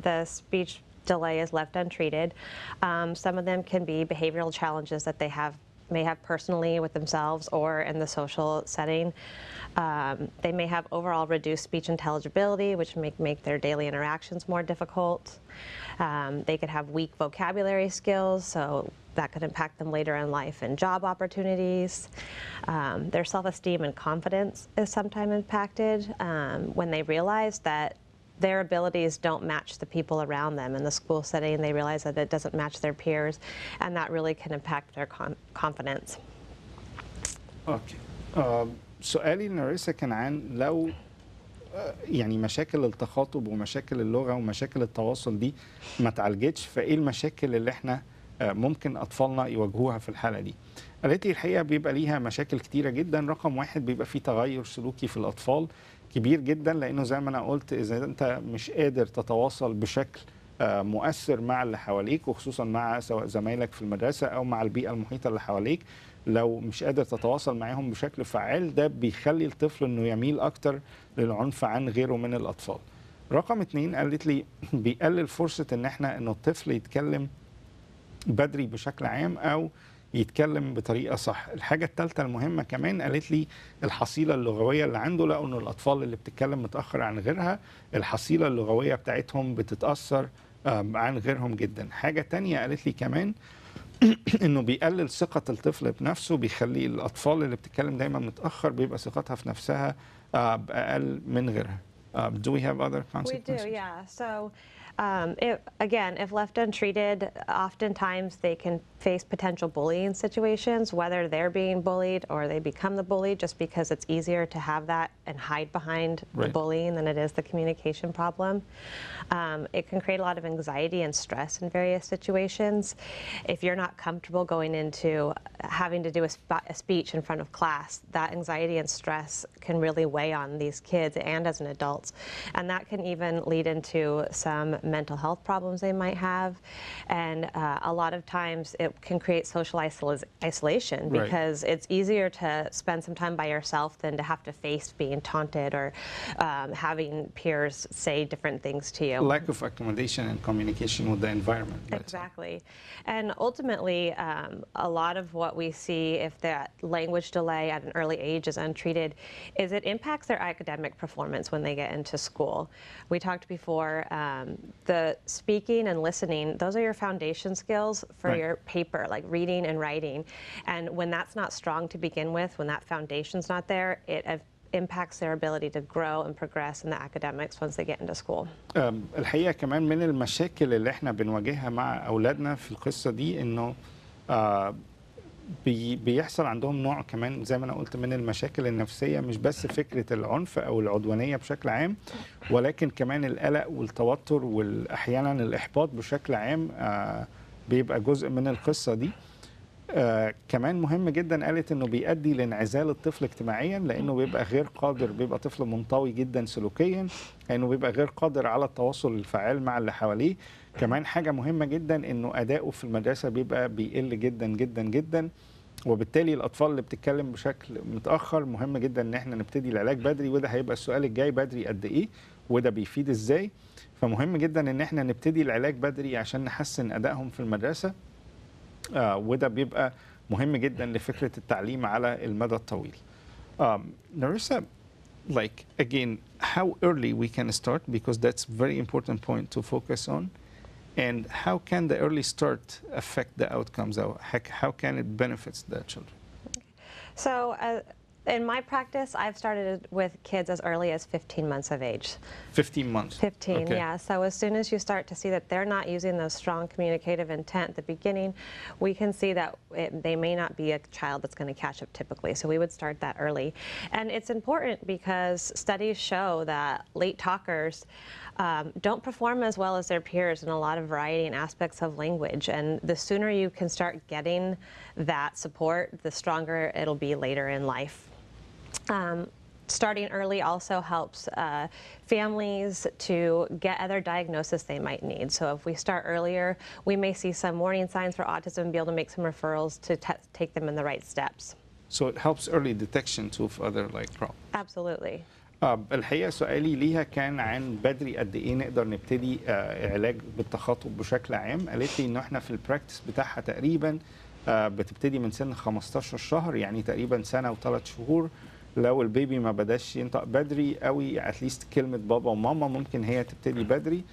the speech delay is left untreated. Some of them can be behavioral challenges that they may have personally with themselves or in the social setting. They may have overall reduced speech intelligibility, which make their daily interactions more difficult. They could have weak vocabulary skills, so that could impact them later in life and job opportunities. Their self-esteem and confidence is sometimes impacted when they realize that their abilities don't match the people around them in the school setting. They realize that it doesn't match their peers, and that really can impact their confidence. Okay. سؤالي لناريسا كان عن لو يعني مشاكل التخاطب ومشاكل اللغة ومشاكل التواصل دي ما اتعالجتش، فايه المشاكل اللي احنا ممكن اطفالنا يواجهوها في الحالة دي؟ قالت لي الحقيقة بيبقى ليها مشاكل كتيرة جدا. رقم واحد، بيبقى فيه تغير سلوكي في الأطفال كبير جدا، لأنه زي ما أنا قلت إذا أنت مش قادر تتواصل بشكل مؤثر مع اللي حواليك، وخصوصا مع سواء زمايلك في المدرسة أو مع البيئة المحيطة اللي حواليك، لو مش قادر تتواصل معاهم بشكل فعال ده بيخلي الطفل إنه يميل أكتر للعنف عن غيره من الأطفال. رقم اتنين، قالت لي بيقلل فرصة إن الطفل يتكلم بدري بشكل عام أو يتكلم بطريقة صح. الحاجة الثالثة المهمة كمان، قالت لي الحصيلة اللغوية اللي عنده، لقوا إنه الأطفال اللي بتتكلم متأخر عن غيرها الحصيلة اللغوية بتاعتهم بتتأثر عن غيرهم جدا. حاجة تانية قالت لي كمان إنه بيقلل ثقة الطفل بنفسه، بيخلي الأطفال اللي بتتكلم دايما متأخر بيبقى ثقتها في نفسها أقل من غيرها. Do we have other consequences? We do, yeah. So if left untreated, oftentimes they can face potential bullying situations, whether they're being bullied or they become the bully, just because it's easier to have that and hide behind the bullying than it is the communication problem. It can create a lot of anxiety and stress in various situations. If you're not comfortable going into having to do a speech in front of class, that anxiety and stress can really weigh on these kids and as an adult. And that can even lead into some mental health problems they might have. And a lot of times it can create social isolation because it's easier to spend some time by yourself than to have to face being taunted or having peers say different things to you. Lack of accommodation and communication with the environment. Exactly. And ultimately, a lot of what we see if that language delay at an early age is untreated is it impacts their academic performance when they get into school. We talked before, the speaking and listening, those are your foundation skills for your paper, like reading and writing. And when that's not strong to begin with, when that foundation's not there, it impacts their ability to grow and progress in the academics once they get into school. الحقيقة كمان من المشاكل اللي احنا بنواجهها مع أولادنا في القصة دي إنه بيحصل عندهم نوع كمان زي ما أنا قلت من المشاكل النفسية، مش بس فكرة العنف أو العدوانية بشكل عام، ولكن كمان القلق والتوتر والأحيانا الإحباط بشكل عام بيبقى جزء من القصة دي. كمان مهم جدا قالت انه بيؤدي لانعزال الطفل اجتماعيا، لانه بيبقى غير قادر، بيبقى طفل منطوي جدا سلوكيا، لانه بيبقى غير قادر على التواصل الفعال مع اللي حواليه. كمان حاجه مهمه جدا انه اداؤه في المدرسه بيبقى بيقل جدا جدا جدا، وبالتالي الاطفال اللي بتتكلم بشكل متاخر مهم جدا ان احنا نبتدي العلاج بدري، وده هيبقى السؤال الجاي، بدري قد ايه وده بيفيد ازاي. فمهم جدا ان احنا نبتدي العلاج بدري عشان نحسن ادائهم في المدرسه، وده بيبقى مهم جدا لفكره التعليم على المدى الطويل. Narissa, like again, how early we can start, because that's very important point to focus on, and how can the early start affect the outcomes? How can it benefits the children? So in my practice, I've started with kids as early as 15 months of age. 15 months. 15, okay. yeah. So as soon as you start to see that they're not using those strong communicative intent at the beginning, we can see that they may not be a child that's going to catch up typically. So we would start that early. And it's important because studies show that late talkers don't perform as well as their peers in a lot of variety and aspects of language. And the sooner you can start getting that support, the stronger it'll be later in life. Starting early also helps families to get other diagnoses they might need. So if we start earlier, we may see some warning signs for autism and be able to make some referrals to take them in the right steps. So it helps early detection too of other like problems. Absolutely. الحقيقة سؤالي ليها كان عن بدري قد ايه نقدر نبتدي علاج بالتخاطب بشكل عام. قالت لي انه احنا في البراكتس بتاعها تقريبا بتبتدي من سن 15 شهر، يعني تقريبا سنة و3 شهور. لو البيبي ما بداش ينطق بدري قوي، اتليست كلمة بابا وماما ممكن هي تبتدي بدري،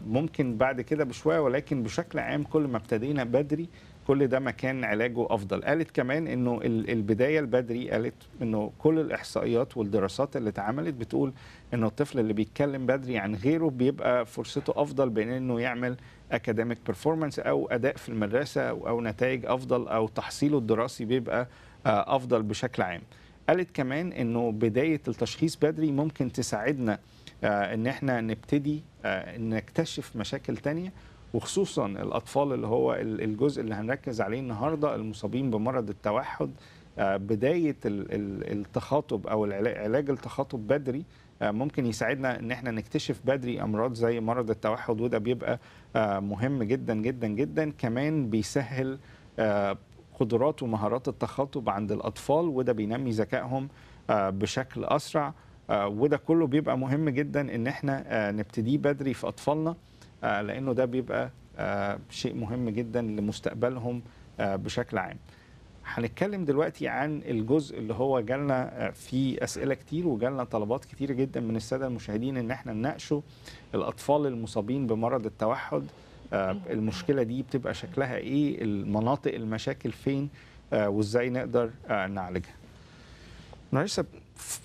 ممكن بعد كده بشوية، ولكن بشكل عام كل ما ابتدينا بدري كل ده مكان علاجه افضل. قالت كمان انه البدايه البدري، قالت انه كل الاحصائيات والدراسات اللي اتعملت بتقول انه الطفل اللي بيتكلم بدري عن غيره بيبقى فرصته افضل بين انه يعمل اكاديميك بيرفورمانس او اداء في المدرسه او نتائج افضل او تحصيله الدراسي بيبقى افضل بشكل عام. قالت كمان انه بدايه التشخيص بدري ممكن تساعدنا ان احنا نبتدي نكتشف مشاكل تانية، وخصوصا الأطفال اللي هو الجزء اللي هنركز عليه النهاردة، المصابين بمرض التوحد. بداية التخاطب أو علاج التخاطب بدري ممكن يساعدنا ان احنا نكتشف بدري أمراض زي مرض التوحد، وده بيبقى مهم جدا جدا جدا. كمان بيسهل قدرات ومهارات التخاطب عند الأطفال، وده بينمي ذكائهم بشكل أسرع، وده كله بيبقى مهم جدا ان احنا نبتديه بدري في أطفالنا، لأنه ده بيبقى شيء مهم جدا لمستقبلهم بشكل عام. هنتكلم دلوقتي عن الجزء اللي هو جالنا فيه أسئلة كتير وجالنا طلبات كتير جدا من السادة المشاهدين ان احنا نناقشه الأطفال المصابين بمرض التوحد. المشكلة دي بتبقى شكلها ايه، المناطق المشاكل فين، وازاي نقدر نعالجها. Narissa,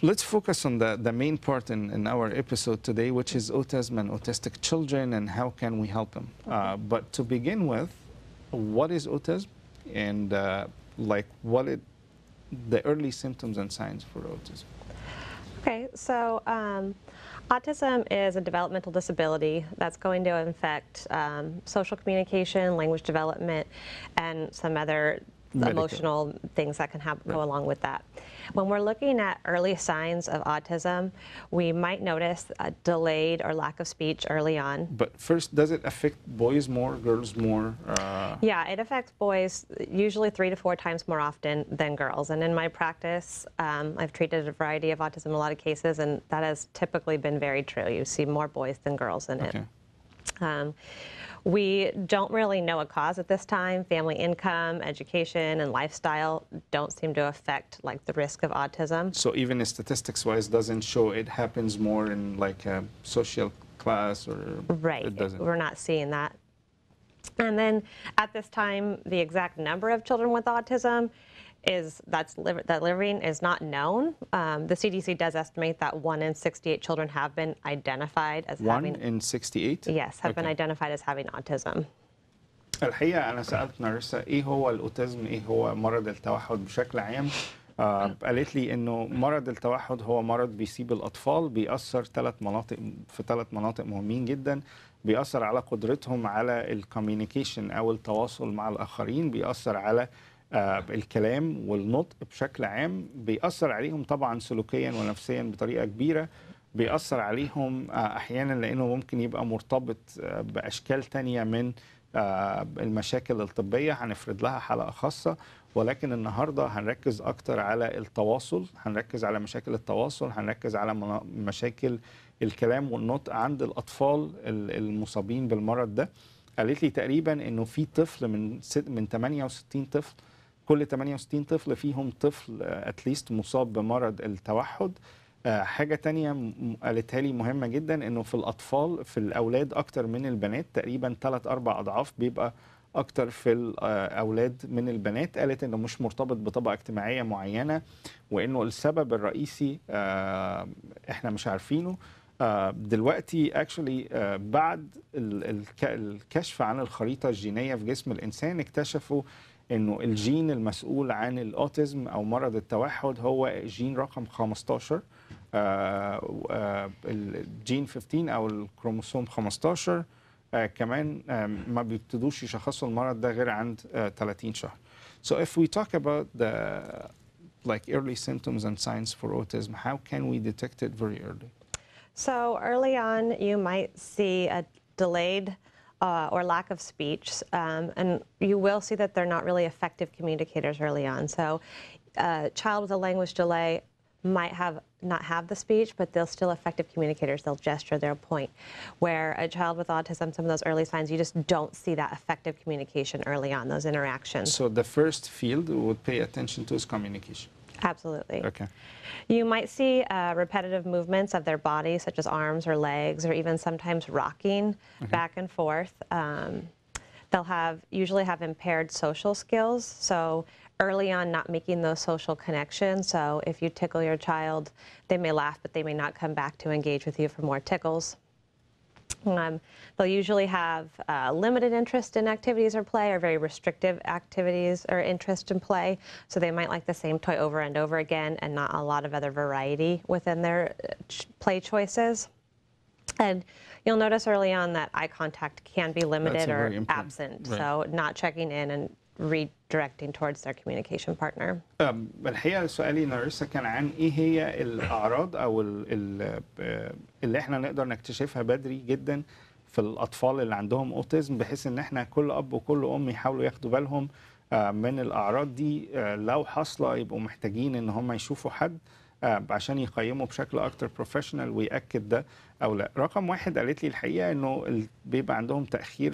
let's focus on the main part in our episode today, which is autism and autistic children and how can we help them. But to begin with, what is autism and like the early symptoms and signs for autism? Okay, so autism is a developmental disability that's going to affect social communication, language development, and some other emotional things that can go along with that. When we're looking at early signs of autism, we might notice a delayed or lack of speech early on. But first, does it affect boys more, girls more? Yeah, it affects boys usually 3 to 4 times more often than girls. And in my practice, I've treated a variety of autism in a lot of cases, and that has typically been very true. You see more boys than girls in it. We don't really know a cause at this time. Family income, education, and lifestyle don't seem to affect like the risk of autism. So even statistics-wise doesn't show it happens more in like a social class or right. It doesn't. We're not seeing that. And then at this time, the exact number of children with autism that living is not known. The CDC does estimate that 1 in 68 children have been identified as having... 1 in 68? Yes, have been identified as having autism. الحقيقة أنا سألت ناريسا إيه هو الأوتيزم، إيه هو مرض التوحد بشكل عام. قالت لي إنه مرض التوحد هو مرض بيصيب الأطفال، بيأثر في 3 مناطق مهمين جدا. بيأثر على قدرتهم على الكوميونيكيشن أو التواصل مع الآخرين، بيأثر على الكلام والنطق بشكل عام، بيأثر عليهم طبعا سلوكيا ونفسيا بطريقة كبيرة، بيأثر عليهم أحيانا لأنه ممكن يبقى مرتبط بأشكال تانية من المشاكل الطبية هنفرد لها حلقة خاصة، ولكن النهاردة هنركز أكتر على التواصل، هنركز على مشاكل التواصل، هنركز على مشاكل الكلام والنطق عند الأطفال المصابين بالمرض ده. قالت لي تقريبا إنه في طفل من 68 طفل، كل 68 طفل فيهم طفل اتليست مصاب بمرض التوحد. حاجة تانية قالتها لي مهمة جدا، إنه في الأطفال في الأولاد أكتر من البنات، تقريبا 3-4 أضعاف بيبقى أكتر في الأولاد من البنات. قالت إنه مش مرتبط بطبقة اجتماعية معينة، وإنه السبب الرئيسي إحنا مش عارفينه. دلوقتي actually بعد الكشف عن الخريطة الجينية في جسم الإنسان اكتشفوا إنه الجين المسؤول عن الأوتيزم أو مرض التوحد هو جين رقم 15، الجين 15 أو الكروموسوم 15. كمان ما بيبتدوش يشخصوا المرض ده غير عند 30 شهر. So if we talk about the early symptoms and signs for autism, how can we detect it very early? So early on, you might see a delayed or lack of speech, and you will see that they're not really effective communicators early on. So a child with a language delay might not have the speech, but they're still effective communicators. They'll gesture, they'll point. Where a child with autism, some of those early signs, you just don't see that effective communication early on, those interactions. So the first field we would pay attention to is communication. Absolutely. Okay. You might see repetitive movements of their body, such as arms or legs, or even sometimes rocking back and forth. They'll usually have impaired social skills, so early on not making those social connections. So if you tickle your child, they may laugh, but they may not come back to engage with you for more tickles. They'll usually have limited interest in activities or play, or very restrictive activities or interest in play. So they might like the same toy over and over again and not a lot of other variety within their play choices. And you'll notice early on that eye contact can be limited or absent. Right. So not checking in and redirecting towards their communication partner. الحقيقة سؤالي ناريسا كان عن ايه هي الأعراض أو اللي احنا نقدر نكتشفها بدري جدا في الأطفال اللي عندهم أوتيزم، بحيث ان احنا كل أب وكل أم يحاولوا ياخدوا بالهم من الأعراض دي. لو حصلة يبقوا محتاجين ان هم يشوفوا حد عشان يقيموا بشكل أكتر بروفيشنال ويأكد ده أو لا. رقم واحد قالت لي الحقيقة انه بيبقى عندهم تأخير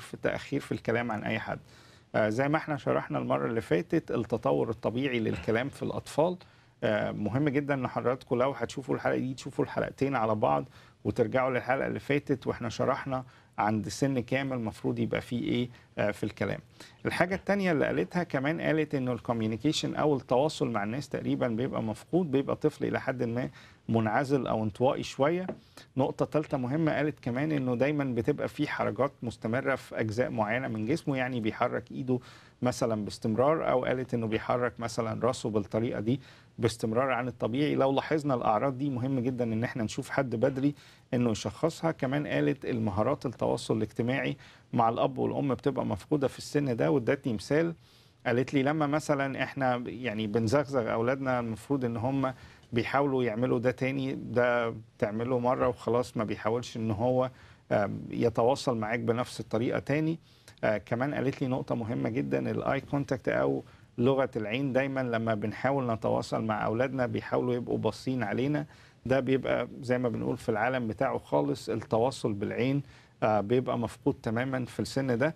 في الكلام عن أي حد. زي ما احنا شرحنا المرة اللي فاتت، التطور الطبيعي للكلام في الأطفال مهم جدا ان حضراتكم لو هتشوفوا الحلقة دي تشوفوا الحلقتين على بعض وترجعوا للحلقة اللي فاتت واحنا شرحنا عند سن كامل المفروض يبقى فيه ايه في الكلام. الحاجة التانية اللي قالتها كمان، قالت انه الكوميونيكيشن او التواصل مع الناس تقريبا بيبقى مفقود، بيبقى طفل الى حد ما منعزل او انطوائي شوية. نقطة ثالثة مهمة، قالت كمان انه دايما بتبقى فيه حركات مستمرة في اجزاء معينة من جسمه، يعني بيحرك ايده مثلا باستمرار، او قالت انه بيحرك مثلا راسه بالطريقة دي باستمرار عن الطبيعي. لو لاحظنا الاعراض دي مهم جدا ان احنا نشوف حد بدري انه يشخصها. كمان قالت المهارات التواصل الاجتماعي مع الاب والام بتبقى مفقودة في السن ده، وادتني مثال. قالت لي لما مثلا احنا يعني بنزغزغ اولادنا، المفروض ان هم بيحاولوا يعملوا ده تاني، ده تعمله مرة وخلاص، ما بيحاولش ان هو يتواصل معاك بنفس الطريقة تاني. كمان قالت لي نقطة مهمة جدا، الاي كونتاكت او لغة العين. دايما لما بنحاول نتواصل مع اولادنا بيحاولوا يبقوا باصين علينا، ده بيبقى زي ما بنقول في العالم بتاعه خالص. التواصل بالعين بيبقى مفقود تماما في السن ده.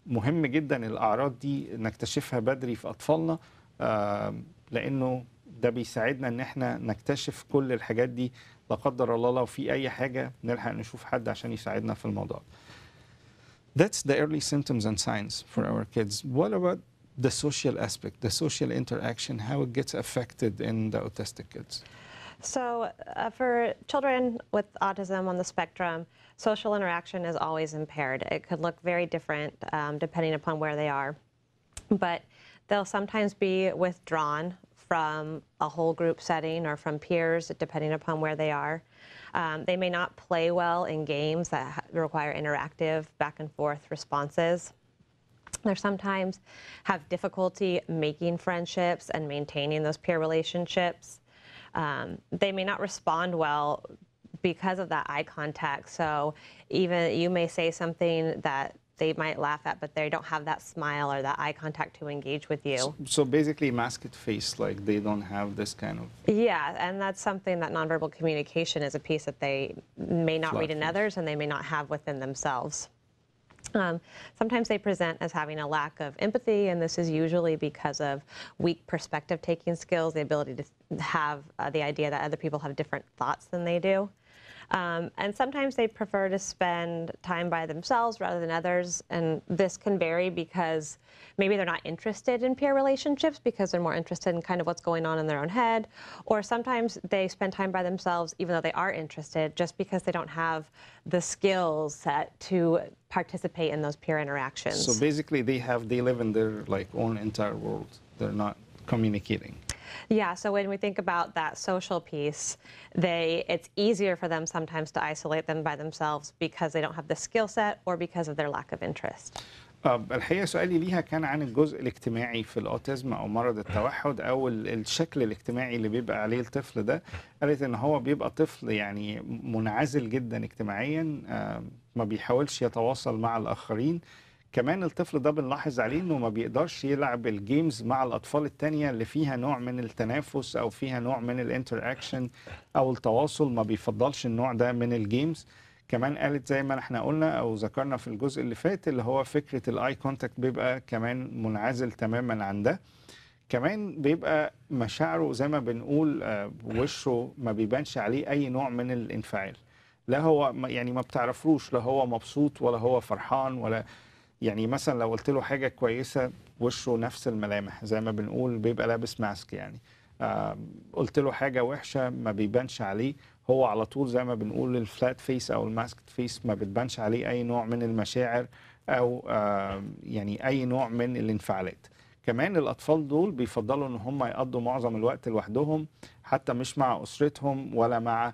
مهم جدا الأعراض دي نكتشفها بدري في أطفالنا، لأنه ده بيساعدنا ان احنا نكتشف كل الحاجات دي. لا قدر الله لو في اي حاجة نلحق نشوف حد عشان يساعدنا في الموضوع. That's the early symptoms and signs for our kids. What about the social aspect, the social interaction, how it gets affected in the autistic kids? So for children with autism on the spectrum, social interaction is always impaired. It could look very different depending upon where they are, but they'll sometimes be withdrawn from a whole group setting or from peers, depending upon where they are. They may not play well in games that require interactive back and forth responses. They sometimes have difficulty making friendships and maintaining those peer relationships. They may not respond well because of that eye contact. So even you may say something that they might laugh at, but they don't have that smile or that eye contact to engage with you. So basically masked face, like they don't have this kind of... Yeah, and that's something that nonverbal communication is a piece that they may not read in others and they may not have within themselves. Sometimes they present as having a lack of empathy, and this is usually because of weak perspective-taking skills, the ability to have the idea that other people have different thoughts than they do. And sometimes they prefer to spend time by themselves rather than others, and this can vary because maybe they're not interested in peer relationships because they're more interested in kind of what's going on in their own head, or sometimes they spend time by themselves even though they are interested just because they don't have the skills set to participate in those peer interactions. So basically they live in their like own entire world. They're not communicating. Yeah, so when we think about that social piece, it's easier for them sometimes to isolate them by themselves because they don't have the skill set or because of their lack of interest. الحقيقة سؤالي ليها كان عن الجزء الاجتماعي في الأوتيزم أو مرض التوحد أو الشكل الاجتماعي اللي بيبقى عليه الطفل ده. قالت إن هو بيبقى طفل يعني منعزل جدا اجتماعيا، ما بيحاولش يتواصل مع الآخرين. كمان الطفل ده بنلاحظ عليه إنه ما بيقدرش يلعب الجيمز مع الأطفال التانية اللي فيها نوع من التنافس أو فيها نوع من الانتراكشن أو التواصل، ما بيفضلش النوع ده من الجيمز. كمان قالت زي ما احنا قلنا او ذكرنا في الجزء اللي فات اللي هو فكره الاي كونتاكت بيبقى كمان منعزل تماما عن ده. كمان بيبقى مشاعره زي ما بنقول وشه ما بيبانش عليه اي نوع من الانفعال، لا هو يعني ما بتعرفوش لا هو مبسوط ولا هو فرحان ولا يعني مثلا لو قلت له حاجه كويسه وشه نفس الملامح زي ما بنقول بيبقى لابس ماسك يعني. قلت له حاجه وحشه ما بيبانش عليه، هو على طول زي ما بنقول الفلات فيس او الماسكت فيس ما بتبانش عليه اي نوع من المشاعر او يعني اي نوع من الانفعالات. كمان الاطفال دول بيفضلوا ان هم يقضوا معظم الوقت لوحدهم، حتى مش مع اسرتهم ولا مع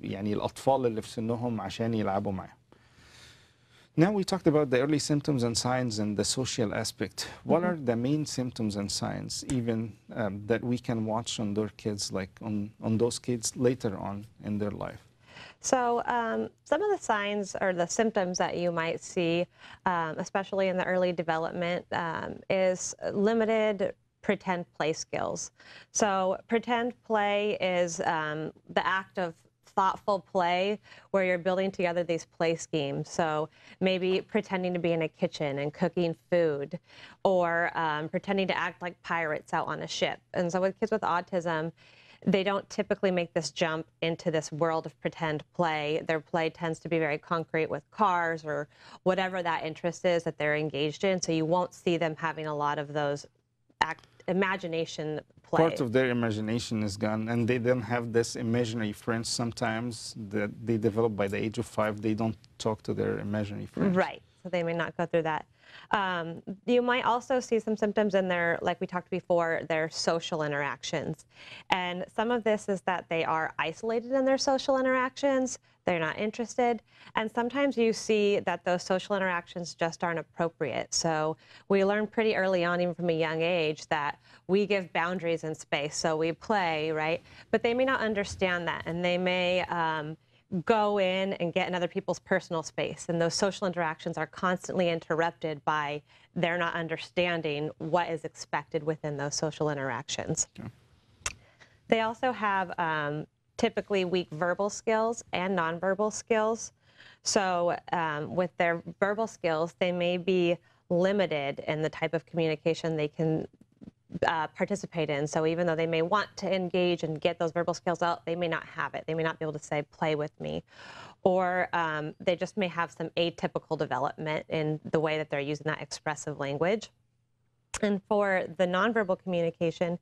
يعني الاطفال اللي في سنهم عشان يلعبوا معاهم. Now we talked about the early symptoms and signs and the social aspect. What are the main symptoms and signs even that we can watch on their kids, like on those kids later on in their life? So some of the signs or the symptoms that you might see, especially in the early development, is limited pretend play skills. So pretend play is the act of thoughtful play where you're building together these play schemes. So maybe pretending to be in a kitchen and cooking food, or pretending to act like pirates out on a ship. And so with kids with autism, they don't typically make this jump into this world of pretend play. Their play tends to be very concrete with cars or whatever that interest is that they're engaged in. So you won't see them having a lot of those imagination play. Part of their imagination is gone, and they don't have this imaginary friends sometimes that they develop by the age of 5. They don't talk to their imaginary friends. Right, so they may not go through that. You might also see some symptoms in their, like we talked before, their social interactions. And some of this is that they are isolated in their social interactions, they're not interested, and sometimes you see that those social interactions just aren't appropriate. So we learn pretty early on, even from a young age, that we give boundaries in space, so we play, right? But they may not understand that, and they may go in and get in other people's personal space, and those social interactions are constantly interrupted by their not understanding what is expected within those social interactions. Okay. They also have typically weak verbal skills and nonverbal skills. So with their verbal skills, they may be limited in the type of communication they can participate in. So even though they may want to engage and get those verbal skills out, they may not have it. They may not be able to say, play with me. Or they just may have some atypical development in the way that they're using that expressive language. And for the nonverbal communication,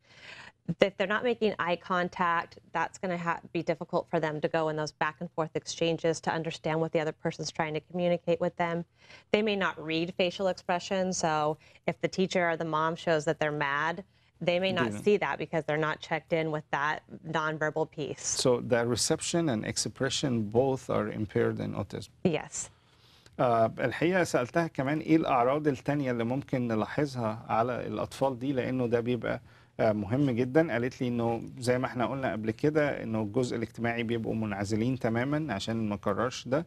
if they're not making eye contact, that's going to be difficult for them to go in those back and forth exchanges to understand what the other person's trying to communicate with them. They may not read facial expressions. So if the teacher or the mom shows that they're mad, they may not see that because they're not checked in with that nonverbal piece. So the reception and expression both are impaired in autism. Yes. الحقيقة سألتها كمان إيه الأعراض التانية اللي ممكن نلاحظها على الأطفال دي، لأنه ده بيبقى مهم جدا. قالت لي انه زي ما احنا قلنا قبل كده انه الجزء الاجتماعي بيبقوا منعزلين تماما عشان ما نكررش ده.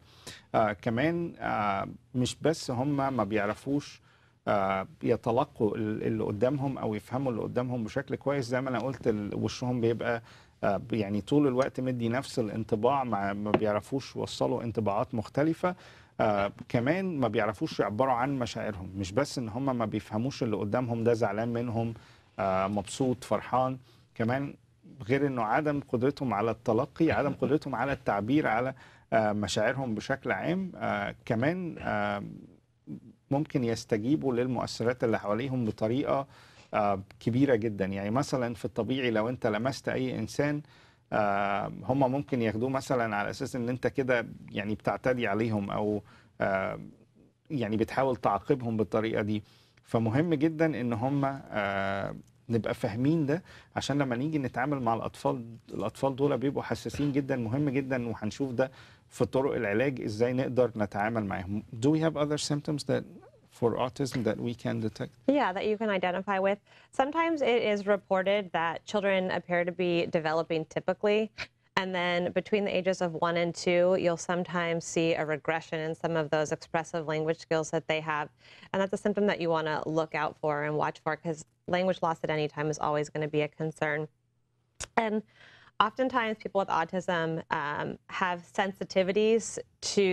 كمان مش بس هم ما بيعرفوش يتلقوا اللي قدامهم او يفهموا اللي قدامهم بشكل كويس، زي ما انا قلت وشهم بيبقى يعني طول الوقت مدي نفس الانطباع، ما بيعرفوش يوصلوا انطباعات مختلفة. كمان ما بيعرفوش يعبروا عن مشاعرهم، مش بس ان هم ما بيفهموش اللي قدامهم ده زعلان منهم مبسوط فرحان، كمان غير انه عدم قدرتهم على التلقي، عدم قدرتهم على التعبير على مشاعرهم بشكل عام. كمان ممكن يستجيبوا للمؤثرات اللي حواليهم بطريقة كبيرة جدا. يعني مثلا في الطبيعي لو انت لمست اي انسان هم ممكن ياخدوه مثلا على اساس ان انت كده يعني بتعتدي عليهم او يعني بتحاول تعاقبهم بالطريقة دي. فمهم جدا ان هم نبقى فاهمين ده عشان لما نيجي نتعامل مع الأطفال دول بيبقوا حساسين جدا. مهم جدا وهنشوف ده في طرق العلاج ازاي نقدر نتعامل معاهم. Do we have other symptoms that for autism that we can detect? Yeah, that you can identify with. Sometimes it is reported that children appear to be developing typically, and then between the ages of 1 and 2, you'll sometimes see a regression in some of those expressive language skills that they have. And that's a symptom that you want to look out for and watch for, because language loss at any time is always going to be a concern. And oftentimes people with autism have sensitivities to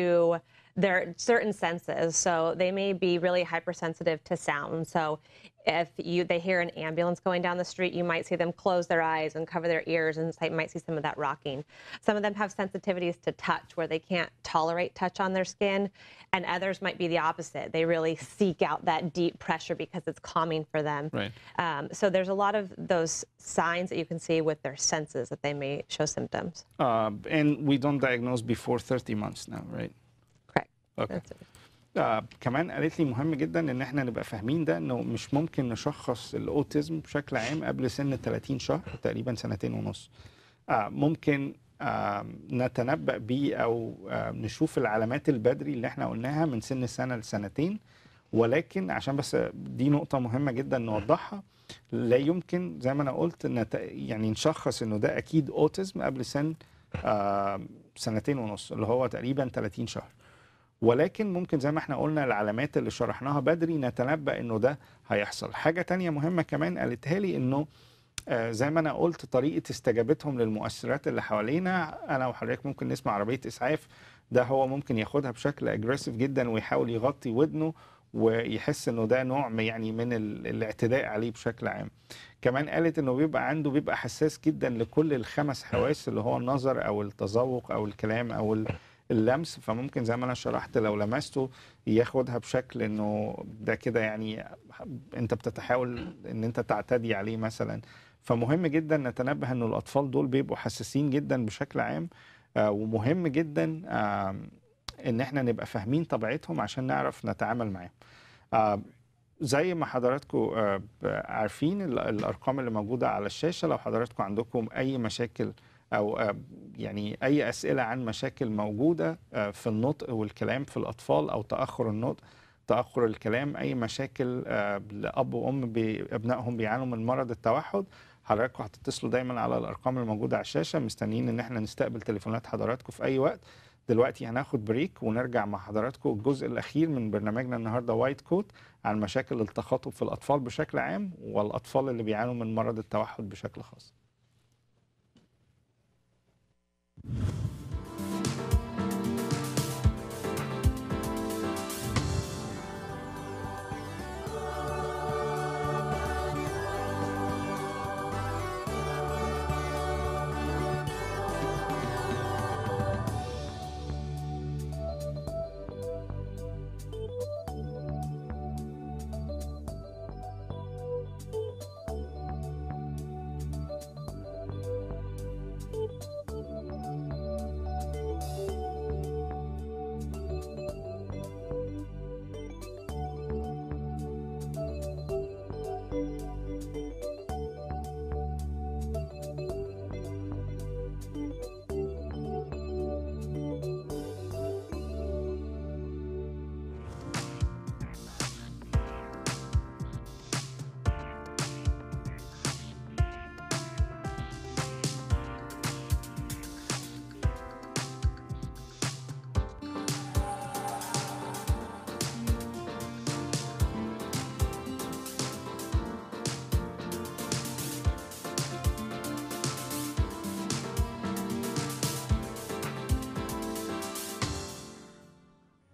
their certain senses. So they may be really hypersensitive to sound. So if they hear an ambulance going down the street, you might see them close their eyes and cover their ears, and you might see some of that rocking. Some of them have sensitivities to touch where they can't tolerate touch on their skin, and others might be the opposite. They really seek out that deep pressure because it's calming for them. Right. So there's a lot of those signs that you can see with their senses that they may show symptoms. And we don't diagnose before 30 months now, right? Correct. Okay. That's it. كمان قالت لي مهم جدا ان احنا نبقى فاهمين ده، انه مش ممكن نشخص الاوتيزم بشكل عام قبل سن 30 شهر، تقريبا 2.5 سنين. ممكن نتنبأ بيه او نشوف العلامات البدري اللي احنا قلناها من سن سنة لسنتين، ولكن عشان بس دي نقطة مهمة جدا نوضحها، لا يمكن زي ما انا قلت يعني نشخص انه ده اكيد اوتيزم قبل سن 2.5 سنين اللي هو تقريبا 30 شهر. ولكن ممكن زي ما احنا قلنا العلامات اللي شرحناها بدري نتنبأ انه ده هيحصل. حاجة تانية مهمة كمان قالتها لي انه زي ما انا قلت طريقة استجابتهم للمؤثرات اللي حوالينا، انا وحضرتك ممكن نسمع عربية اسعاف، ده هو ممكن ياخدها بشكل اجريسيف جدا ويحاول يغطي ودنه ويحس انه ده نوع يعني من الاعتداء عليه بشكل عام. كمان قالت انه بيبقى حساس جدا لكل ال5 حواس اللي هو النظر او التذوق او الكلام او اللمس. فممكن زي ما انا شرحت لو لمسته ياخدها بشكل انه ده كده يعني انت بتتحاول ان انت تعتدي عليه مثلا. فمهم جدا نتنبه انه الاطفال دول بيبقوا حساسين جدا بشكل عام، ومهم جدا ان احنا نبقى فاهمين طبيعتهم عشان نعرف نتعامل معاهم. زي ما حضراتكم عارفين الارقام اللي موجودة على الشاشة، لو حضراتكم عندكم اي مشاكل او يعني اي اسئله عن مشاكل موجوده في النطق والكلام في الاطفال، او تاخر النطق تاخر الكلام، اي مشاكل لاب وام بابنائهم بيعانوا من مرض التوحد، حضراتكم هتتصلوا دايما على الارقام الموجوده على الشاشه. مستنيين ان احنا نستقبل تليفونات حضراتكم في اي وقت. دلوقتي هناخد بريك ونرجع مع حضراتكم الجزء الاخير من برنامجنا النهارده وايت كوت عن مشاكل التخاطب في الاطفال بشكل عام والاطفال اللي بيعانوا من مرض التوحد بشكل خاص.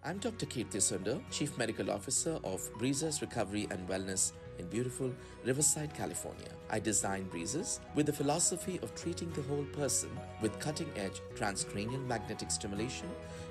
I'm Dr. Kirti, Chief Medical Officer of Breezes Recovery and Wellness in beautiful Riverside, California. I design Breezes with the philosophy of treating the whole person with cutting-edge transcranial magnetic stimulation,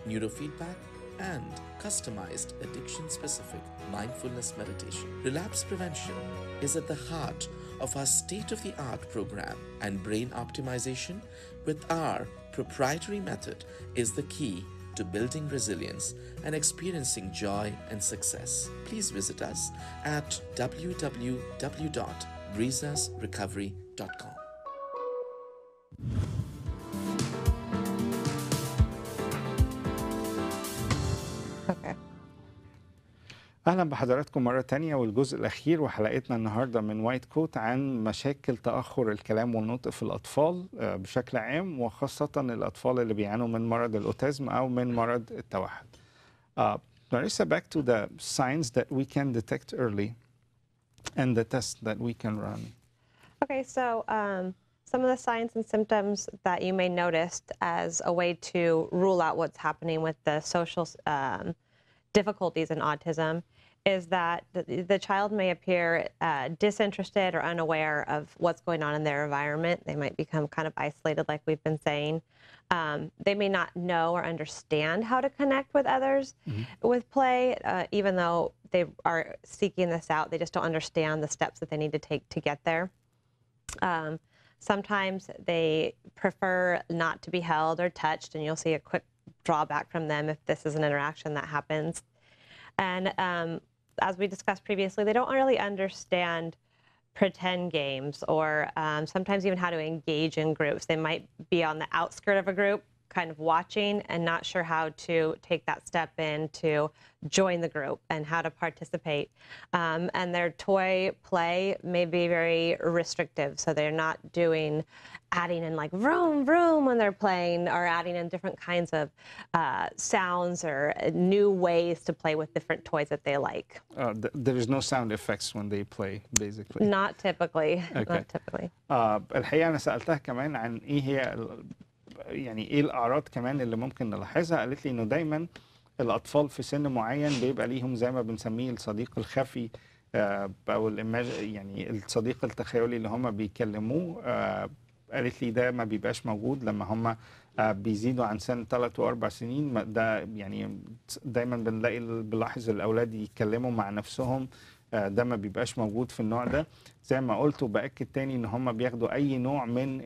neurofeedback, and customized addiction-specific mindfulness meditation. Relapse prevention is at the heart of our state-of-the-art program, and brain optimization with our proprietary method is the key to building resilience and experiencing joy and success. Please visit us at www.breezesrecovery.com. Okay. أهلا بحضراتكم مرة تانية والجزء الأخير وحلقتنا النهاردة من وايت كوت عن مشاكل تأخر الكلام والنطق في الأطفال بشكل عام، وخاصة الأطفال اللي بيعانوا من مرض الأوتيزم أو من مرض التوحد. Narissa, back to the signs that we can detect early and the tests that we can run. Okay, so some of the signs and symptoms that you may notice as a way to rule out what's happening with the social difficulties in autism is that the child may appear disinterested or unaware of what's going on in their environment. They might become kind of isolated, like we've been saying. They may not know or understand how to connect with others with play, even though they are seeking this out. They just don't understand the steps that they need to take to get there. Sometimes they prefer not to be held or touched, and you'll see a quick drawback from them if this is an interaction that happens. And as we discussed previously, they don't really understand pretend games or sometimes even how to engage in groups. They might be on the outskirt of a group, kind of watching and not sure how to take that step in to join the group and how to participate. And their toy play may be very restrictive, so they're not adding in like vroom, vroom when they're playing, or adding in different kinds of sounds or new ways to play with different toys that they like. There is no sound effects when they play, basically. Not typically. Okay. Not typically. الحقيقة أنا سألتها كمان عن إيه هي يعني إيه الأعراض كمان اللي ممكن نلاحظها. قالت لي إنه دايما الأطفال في سن معين بيبقى ليهم زي ما بنسميه الصديق الخفي أو يعني الصديق التخيلي اللي هم بيكلموه. قالت لي ده ما بيبقاش موجود لما هم بيزيدوا عن سن 3 و4 سنين. ده يعني دايما بنلاحظ الأولاد يتكلموا مع نفسهم. ده ما بيبقاش موجود في النوع ده. زي ما قلت وبأكد تاني إن هم بياخدوا أي نوع من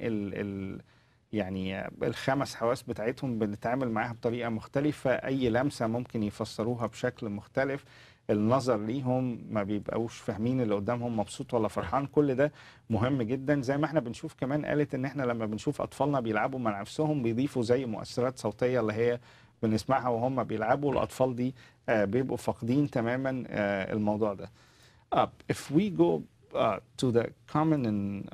يعني الخمس حواس بتاعتهم بنتعامل معاها بطريقة مختلفة. أي لمسة ممكن يفسروها بشكل مختلف. النظر ليهم ما بيبقوش فاهمين اللي قدامهم مبسوط ولا فرحان. كل ده مهم جدا. زي ما احنا بنشوف كمان قالت ان احنا لما بنشوف اطفالنا بيلعبوا مع نفسهم بيضيفوا زي مؤثرات صوتية اللي هي بنسمعها وهم بيلعبوا. الاطفال دي بيبقوا فاقدين تماما الموضوع ده. If we go to the common and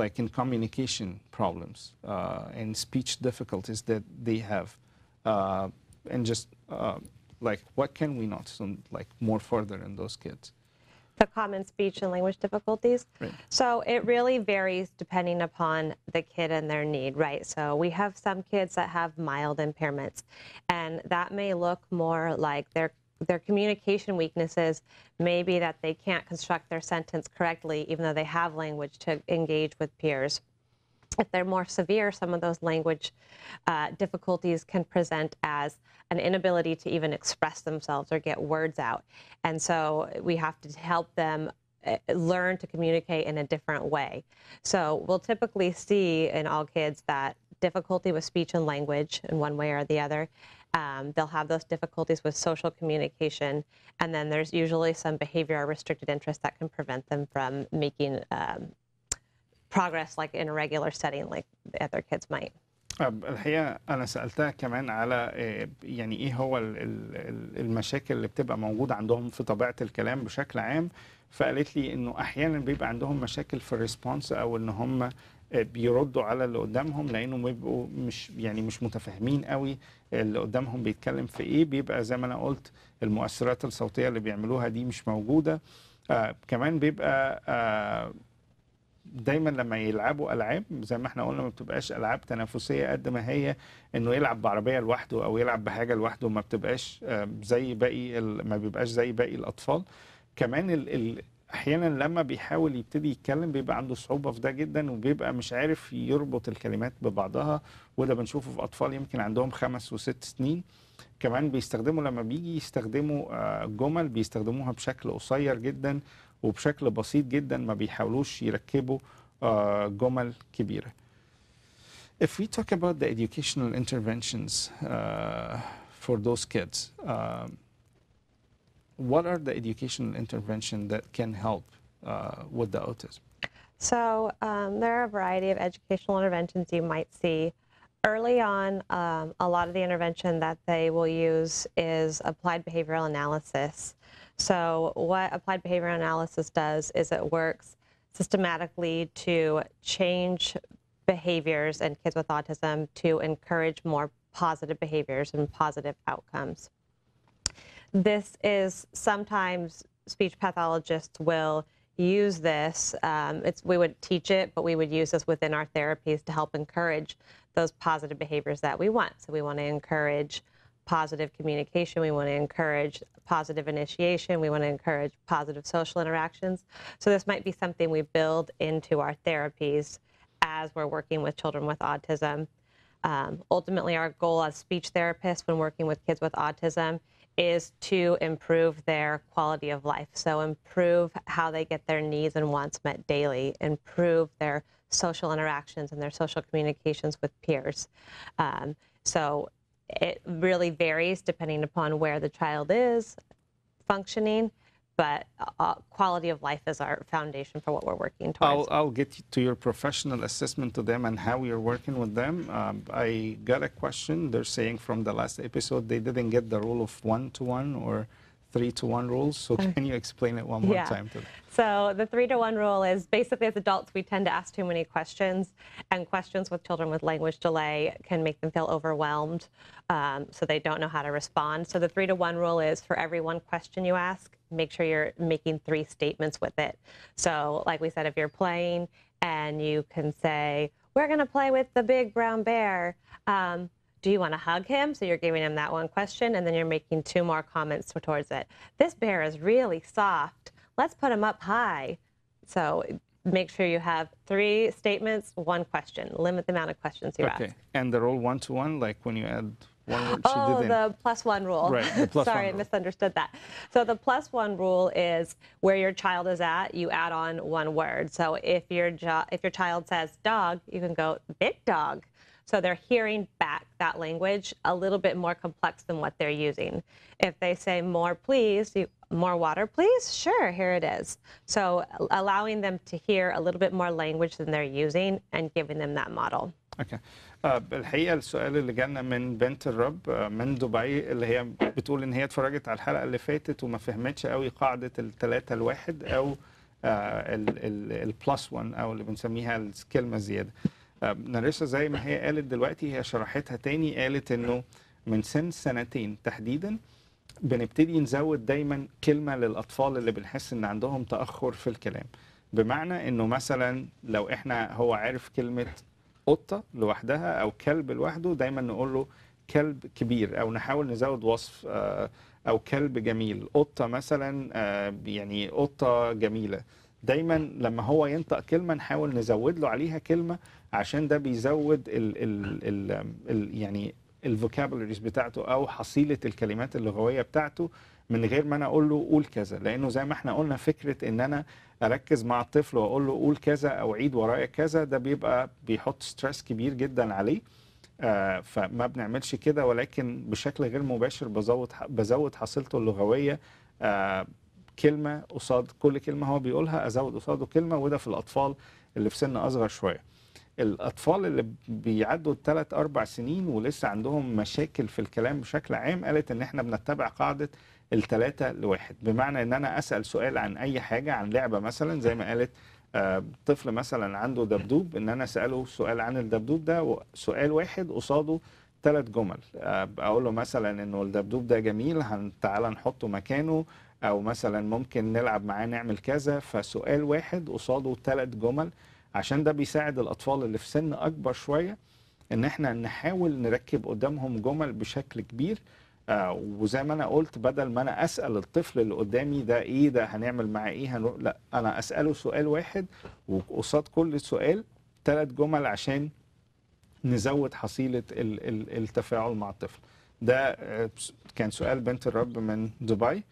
like in communication problems and speech difficulties that they have, and just like what can we notice on like more further in those kids? The common speech and language difficulties. Right. So it really varies depending upon the kid and their need, right? So we have some kids that have mild impairments, and that may look more like their communication weaknesses may be that they can't construct their sentence correctly, even though they have language to engage with peers. If they're more severe, some of those language difficulties can present as an inability to even express themselves or get words out. And so we have to help them learn to communicate in a different way. So we'll typically see in all kids that difficulty with speech and language in one way or the other. They'll have those difficulties with social communication, and then there's usually some behavior or restricted interest that can prevent them from making progress like in a regular setting like the other kids might. الحقيقة أنا سألتها كمان على يعني إيه هو المشاكل اللي بتبقى موجودة عندهم في طبيعة الكلام بشكل عام. فقالت لي إنه أحيانا بيبقى عندهم مشاكل في الريسبونس أو إن هم بيردوا على اللي قدامهم لأنه بيبقوا مش متفاهمين قوي اللي قدامهم بيتكلم في إيه. بيبقى زي ما أنا قلت المؤثرات الصوتية اللي بيعملوها دي مش موجودة. كمان بيبقى دايما لما يلعبوا العاب زي ما احنا قلنا ما بتبقاش العاب تنافسيه قد ما هي انه يلعب بعربيه لوحده او يلعب بحاجه لوحده، ما بتبقاش زي باقي ما بيبقاش زي باقي الاطفال. كمان احيانا لما بيحاول يبتدي يتكلم بيبقى عنده صعوبه في ده جدا، وبيبقى مش عارف يربط الكلمات ببعضها، وده بنشوفه في اطفال يمكن عندهم 5 و6 سنين. كمان بيستخدموا لما بيجي يستخدموا جمل بيستخدموها بشكل قصير جدا وبشكل بسيط جدا، ما بيحاولوش يركبوا جمل كبيرة. If we talk about the educational interventions for those kids, what are the educational interventions that can help with the autism? So there are a variety of educational interventions you might see. Early on, a lot of the intervention that they will use is applied behavioral analysis. So what applied behavioral analysis does is it works systematically to change behaviors in kids with autism to encourage more positive behaviors and positive outcomes. This is sometimes speech pathologists will use this. We would teach it, but we would use this within our therapies to help encourage those positive behaviors that we want. So we want to encourage positive communication. We want to encourage positive initiation. We want to encourage positive social interactions. So this might be something we build into our therapies as we're working with children with autism. Ultimately, our goal as speech therapists when working with kids with autism is to improve their quality of life. So improve how they get their needs and wants met daily, improve their social interactions and their social communications with peers. So it really varies depending upon where the child is functioning, but quality of life is our foundation for what we're working towards. I'll get to your professional assessment to them and how you're working with them. I got a question. They're saying from the last episode they didn't get the rule of 1-to-1 or 3-to-1 rules. So can you explain it one more time to them? So the 3-to-1 rule is basically as adults we tend to ask too many questions, and questions with children with language delay can make them feel overwhelmed, so they don't know how to respond. So the 3-to-1 rule is for every one question you ask, make sure you're making 3 statements with it. So like we said, if you're playing and you can say, we're going to play with the big brown bear. Do you want to hug him? So you're giving him that one question, and then you're making 2 more comments towards it. This bear is really soft. Let's put him up high. So make sure you have 3 statements, 1 question. Limit the amount of questions you ask. And the rule 1-to-1, like when you add one word, oh, the +1 rule. Right, the +1 Sorry, rule. I misunderstood that. So the +1 rule is where your child is at, you add on 1 word. So if your child says dog, you can go big dog. So they're hearing back that language a little bit more complex than what they're using. If they say more please, more water please, sure, here it is. So allowing them to hear a little bit more language than they're using and giving them that model. Okay. الحقيقه السؤال اللي جالنا من بنت الرب من دبي اللي هي بتقول ان هي اتفرجت على الحلقه اللي فاتت وما فهمتش قوي قاعده ال3-ل-1 او +1 او اللي بنسميها الكلمه الزياده. ناريسا زي ما هي قالت دلوقتي هي شرحتها تاني، قالت انه من سن 2 تحديدا بنبتدي نزود دايما كلمه للاطفال اللي بنحس ان عندهم تاخر في الكلام. بمعنى انه مثلا لو هو عارف كلمه قطه لوحدها او كلب لوحده، دايما نقول له كلب كبير، او نحاول نزود وصف او كلب جميل. قطه مثلا يعني قطه جميله. دايما لما هو ينطق كلمه نحاول نزود له عليها كلمه، عشان ده بيزود يعني الفوكابولريز بتاعته او حصيله الكلمات اللغويه بتاعته من غير ما انا اقول له قول كذا. لانه زي ما احنا قلنا فكره ان انا اركز مع الطفل واقول له قول كذا او عيد ورايا كذا، ده بيحط ستريس كبير جدا عليه. فما بنعملش كده، ولكن بشكل غير مباشر بزود حصيلته اللغويه. كلمه قصاد كل كلمه هو بيقولها ازود قصاده كلمه، وده في الاطفال اللي في سن اصغر شويه. الاطفال اللي بيعدوا 3-4 سنين ولسه عندهم مشاكل في الكلام بشكل عام، قالت ان احنا بنتبع قاعده ال3-ل-1، بمعنى ان انا اسال سؤال عن اي حاجه، عن لعبه مثلا زي ما قالت طفل مثلا عنده دبدوب، ان انا اساله سؤال عن الدبدوب ده، سؤال واحد قصاده 3 جمل. اقول له مثلا انه الدبدوب ده جميل، تعالى نحطه مكانه، او مثلا ممكن نلعب معاه نعمل كذا. فسؤال واحد قصاده 3 جمل عشان ده بيساعد الأطفال اللي في سن أكبر شوية إن إحنا نحاول نركب قدامهم جمل بشكل كبير. وزي ما أنا قلت، بدل ما أنا أسأل الطفل اللي قدامي ده إيه، ده هنعمل معاه إيه، لا، أنا أسأله سؤال واحد وقصاد كل سؤال 3 جمل عشان نزود حصيلة التفاعل مع الطفل. ده كان سؤال بنت الرب من دبي.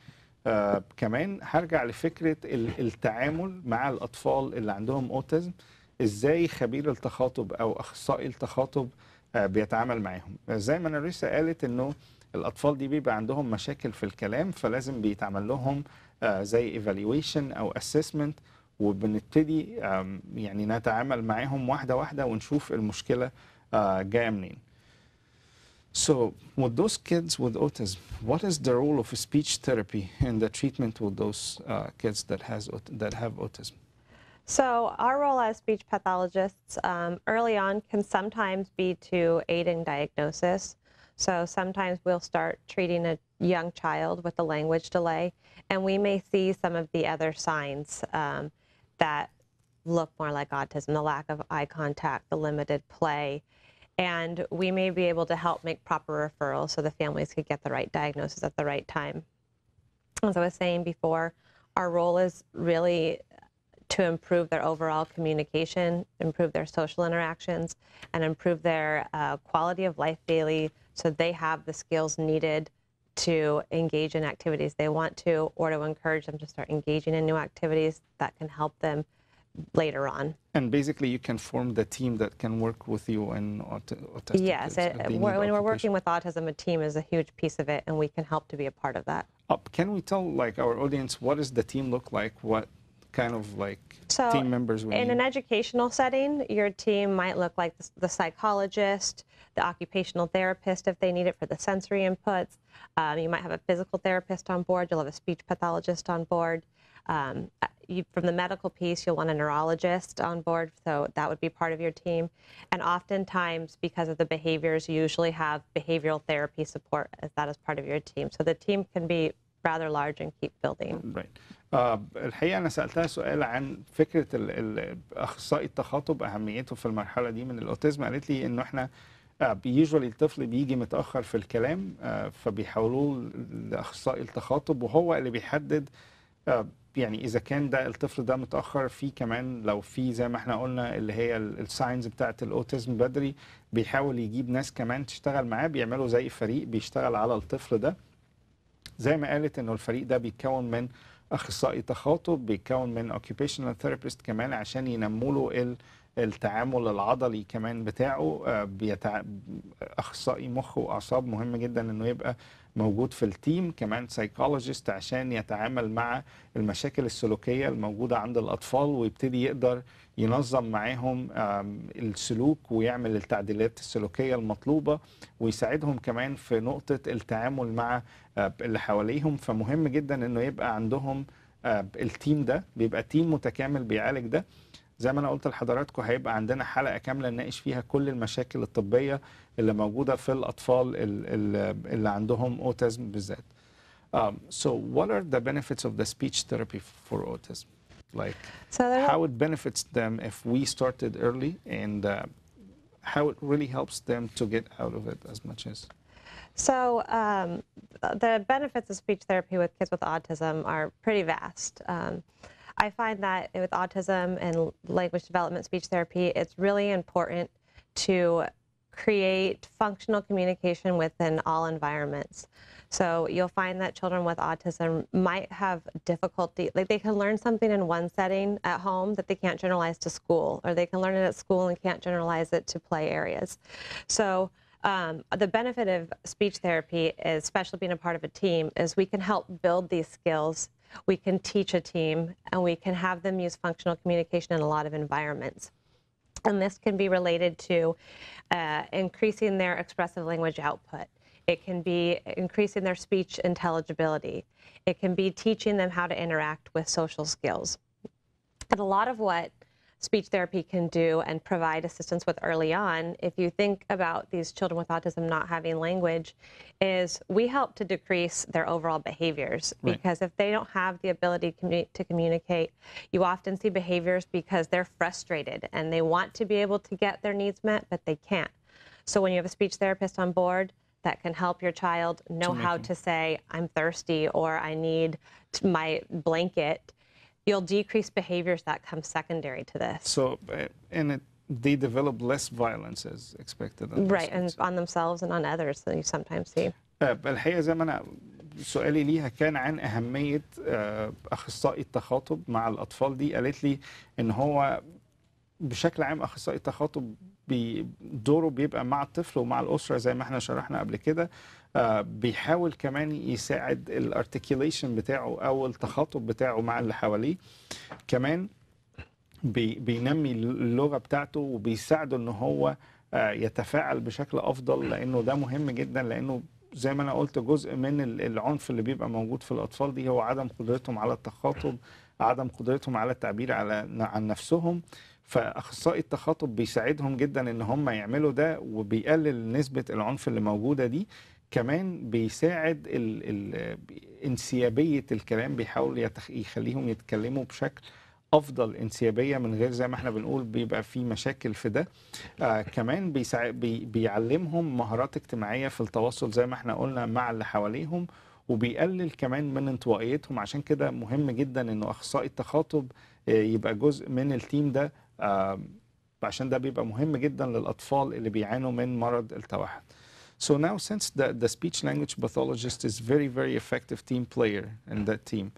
كمان هرجع لفكرة التعامل مع الأطفال اللي عندهم أوتيزم، إزاي خبير التخاطب أو أخصائي التخاطب بيتعامل معاهم. زي ما ناريسا قالت إنه الأطفال دي بيبقى عندهم مشاكل في الكلام، فلازم بيتعمل لهم زي evaluation أو assessment، وبنبتدي يعني نتعامل معاهم واحدة واحدة ونشوف المشكلة جاية منين. So, with those kids with autism, what is the role of speech therapy in the treatment with those kids that have autism? So our role as speech pathologists early on can sometimes be to aid in diagnosis. So sometimes we'll start treating a young child with a language delay, and we may see some of the other signs that look more like autism, the lack of eye contact, the limited play. And we may be able to help make proper referrals so the families could get the right diagnosis at the right time. As I was saying before, our role is really to improve their overall communication, improve their social interactions, and improve their quality of life daily so they have the skills needed to engage in activities they want to, or to encourage them to start engaging in new activities that can help them later on. And basically, you can form the team that can work with you and autistic yes, kids. when we're working with autism, a team is a huge piece of it, and we can help to be a part of that. Can we tell our audience what does the team look like? What kind of team members we need? In an educational setting, your team might look like the psychologist, the occupational therapist if they need it for the sensory inputs. You might have a physical therapist on board. You'll have a speech pathologist on board. From the medical piece, you'll want a neurologist on board, so that would be part of your team. And oftentimes, because of the behaviors, you usually have behavioral therapy support as that is part of your team. So the team can be rather large and keep building. Right. الحقيقة أنا سألتها سؤال عن فكرة أخصائي التخاطب أهميته في المرحلة دي من الأوتيزم. قالت لي إنه إحنا يوجوالي الطفل بيجي متأخر في الكلام، فبيحولوه لأخصائي التخاطب، وهو اللي بيحدد يعني إذا كان ده الطفل ده متأخر. في كمان لو في زي ما احنا قلنا اللي هي الساينز بتاعت الأوتيزم بدري، بيحاول يجيب ناس كمان تشتغل معاه، بيعملوا زي فريق بيشتغل على الطفل ده. زي ما قالت إنه الفريق ده بيتكون من أخصائي تخاطب، بيتكون من occupational therapist كمان عشان ينموا له التعامل العضلي كمان بتاعه. أخصائي مخ وأعصاب مهم جدا إنه يبقى موجود في التيم. كمان سايكولوجيست عشان يتعامل مع المشاكل السلوكية الموجودة عند الأطفال، ويبتدي يقدر ينظم معاهم السلوك ويعمل التعديلات السلوكية المطلوبة، ويساعدهم كمان في نقطة التعامل مع اللي حواليهم. فمهم جدا إنه يبقى عندهم التيم ده، بيبقى تيم متكامل بيعالج ده. زي ما أنا قلت لحضراتكم، هيبقى عندنا حلقة كاملة نناقش فيها كل المشاكل الطبية اللي موجودة في الأطفال اللي عندهم أوتيزم بالذات. So what are the benefits of the speech therapy for autism? How it benefits them if we started early, and how it really helps them to get out of it as much as? So the benefits of speech therapy with kids with autism are pretty vast. I find that with autism and language development speech therapy, it's really important to create functional communication within all environments. So you'll find that children with autism might have difficulty, they can learn something in one setting at home that they can't generalize to school, or they can learn it at school and can't generalize it to play areas. So the benefit of speech therapy, especially being a part of a team, is we can help build these skills. We can teach a team, and we can have them use functional communication in a lot of environments. And this can be related to increasing their expressive language output. It can be increasing their speech intelligibility. It can be teaching them how to interact with social skills. And a lot of what speech therapy can do and provide assistance with early on, if you think about these children with autism not having language, is we help to decrease their overall behaviors. Right. Because if they don't have the ability to communicate, you often see behaviors because they're frustrated and they want to be able to get their needs met, but they can't. So when you have a speech therapist on board that can help your child know how to say, I'm thirsty, or I need my blanket, you'll decrease behaviors that come secondary to this. So, they develop less violence as expected. Right, and on themselves and on others that you sometimes see. الحقيقة زي ما أنا سؤالي ليها كان عن أهمية أخصائي التخاطب مع الأطفال دي. قالت لي إن هو بشكل عام أخصائي التخاطب دوره بيبقى مع الطفل ومع الأسرة زي ما احنا شرحنا قبل كده. بيحاول كمان يساعد الارتكيوليشن بتاعه أو التخاطب بتاعه مع اللي حواليه. كمان بينمي اللغة بتاعته وبيساعده إن هو يتفاعل بشكل أفضل، لأنه ده مهم جدا، لأنه زي ما أنا قلت جزء من العنف اللي بيبقى موجود في الأطفال دي هو عدم قدرتهم على التخاطب، عدم قدرتهم على التعبير عن نفسهم. فأخصائي التخاطب بيساعدهم جدا إن هم يعملوا ده وبيقلل نسبة العنف اللي موجودة دي. كمان بيساعد انسيابية الكلام، بيحاول يخليهم يتكلموا بشكل افضل، انسيابيه من غير زي ما احنا بنقول بيبقى في مشاكل في ده. كمان بيعلمهم مهارات اجتماعيه في التواصل زي ما احنا قلنا مع اللي حواليهم، وبيقلل كمان من انطوائيتهم. عشان كده مهم جدا انه اخصائي التخاطب يبقى جزء من التيم ده، عشان ده بيبقى مهم جدا للاطفال اللي بيعانوا من مرض التوحد. So now, since the speech language pathologist is very effective team player in that team,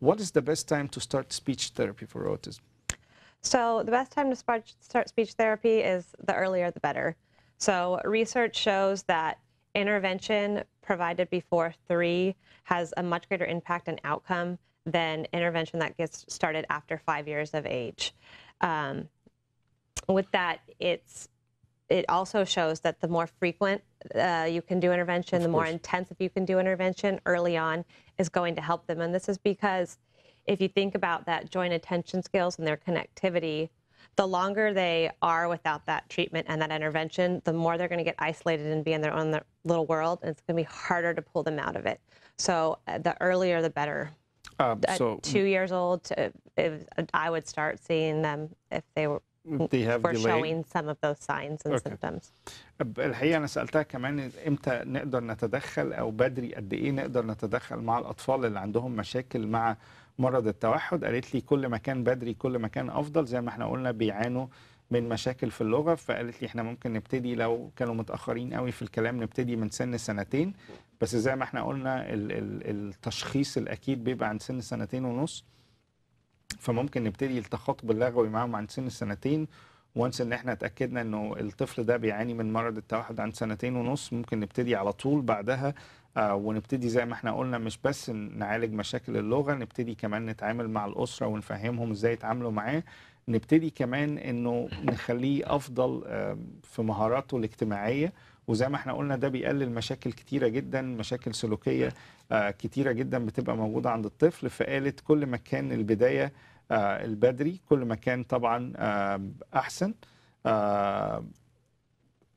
what is the best time to start speech therapy for autism? So the best time to start speech therapy is the earlier the better. So research shows that intervention provided before 3 has a much greater impact and outcome than intervention that gets started after 5 years of age. With that, it also shows that the more frequent you can do intervention, the more intensive you can do intervention early on is going to help them. And this is because if you think about that joint attention skills and their connectivity, the longer they are without that treatment and that intervention, the more they're going to get isolated and be in their own little world, and it's going to be harder to pull them out of it. So the earlier the better. At 2 years old, I would start seeing them if they were showing some of those signs and symptoms. الحقيقة أنا سألتها كمان إمتى نقدر نتدخل أو بدري قد إيه نقدر نتدخل مع الأطفال اللي عندهم مشاكل مع مرض التوحد. قالت لي كل ما كان بدري كل ما كان أفضل. زي ما احنا قلنا بيعانوا من مشاكل في اللغة، فقالت لي احنا ممكن نبتدي لو كانوا متأخرين قوي في الكلام نبتدي من سن 2 بس زي ما احنا قلنا التشخيص الأكيد بيبقى عند سن 2.5 فممكن نبتدي التخاطب اللغوي معاهم عند سن 2 وانس ان احنا اتاكدنا انه الطفل ده بيعاني من مرض التوحد عند 2.5 ممكن نبتدي على طول بعدها ونبتدي زي ما احنا قلنا مش بس نعالج مشاكل اللغه، نبتدي كمان نتعامل مع الاسره ونفهمهم ازاي يتعاملوا معاه، نبتدي كمان انه نخليه افضل في مهاراته الاجتماعيه، وزي ما احنا قلنا ده بيقلل مشاكل كتيره جدا، مشاكل سلوكيه كتيره جدا بتبقى موجوده عند الطفل. فقالت كل ما كان البدايه البدري كل ما كان طبعا احسن،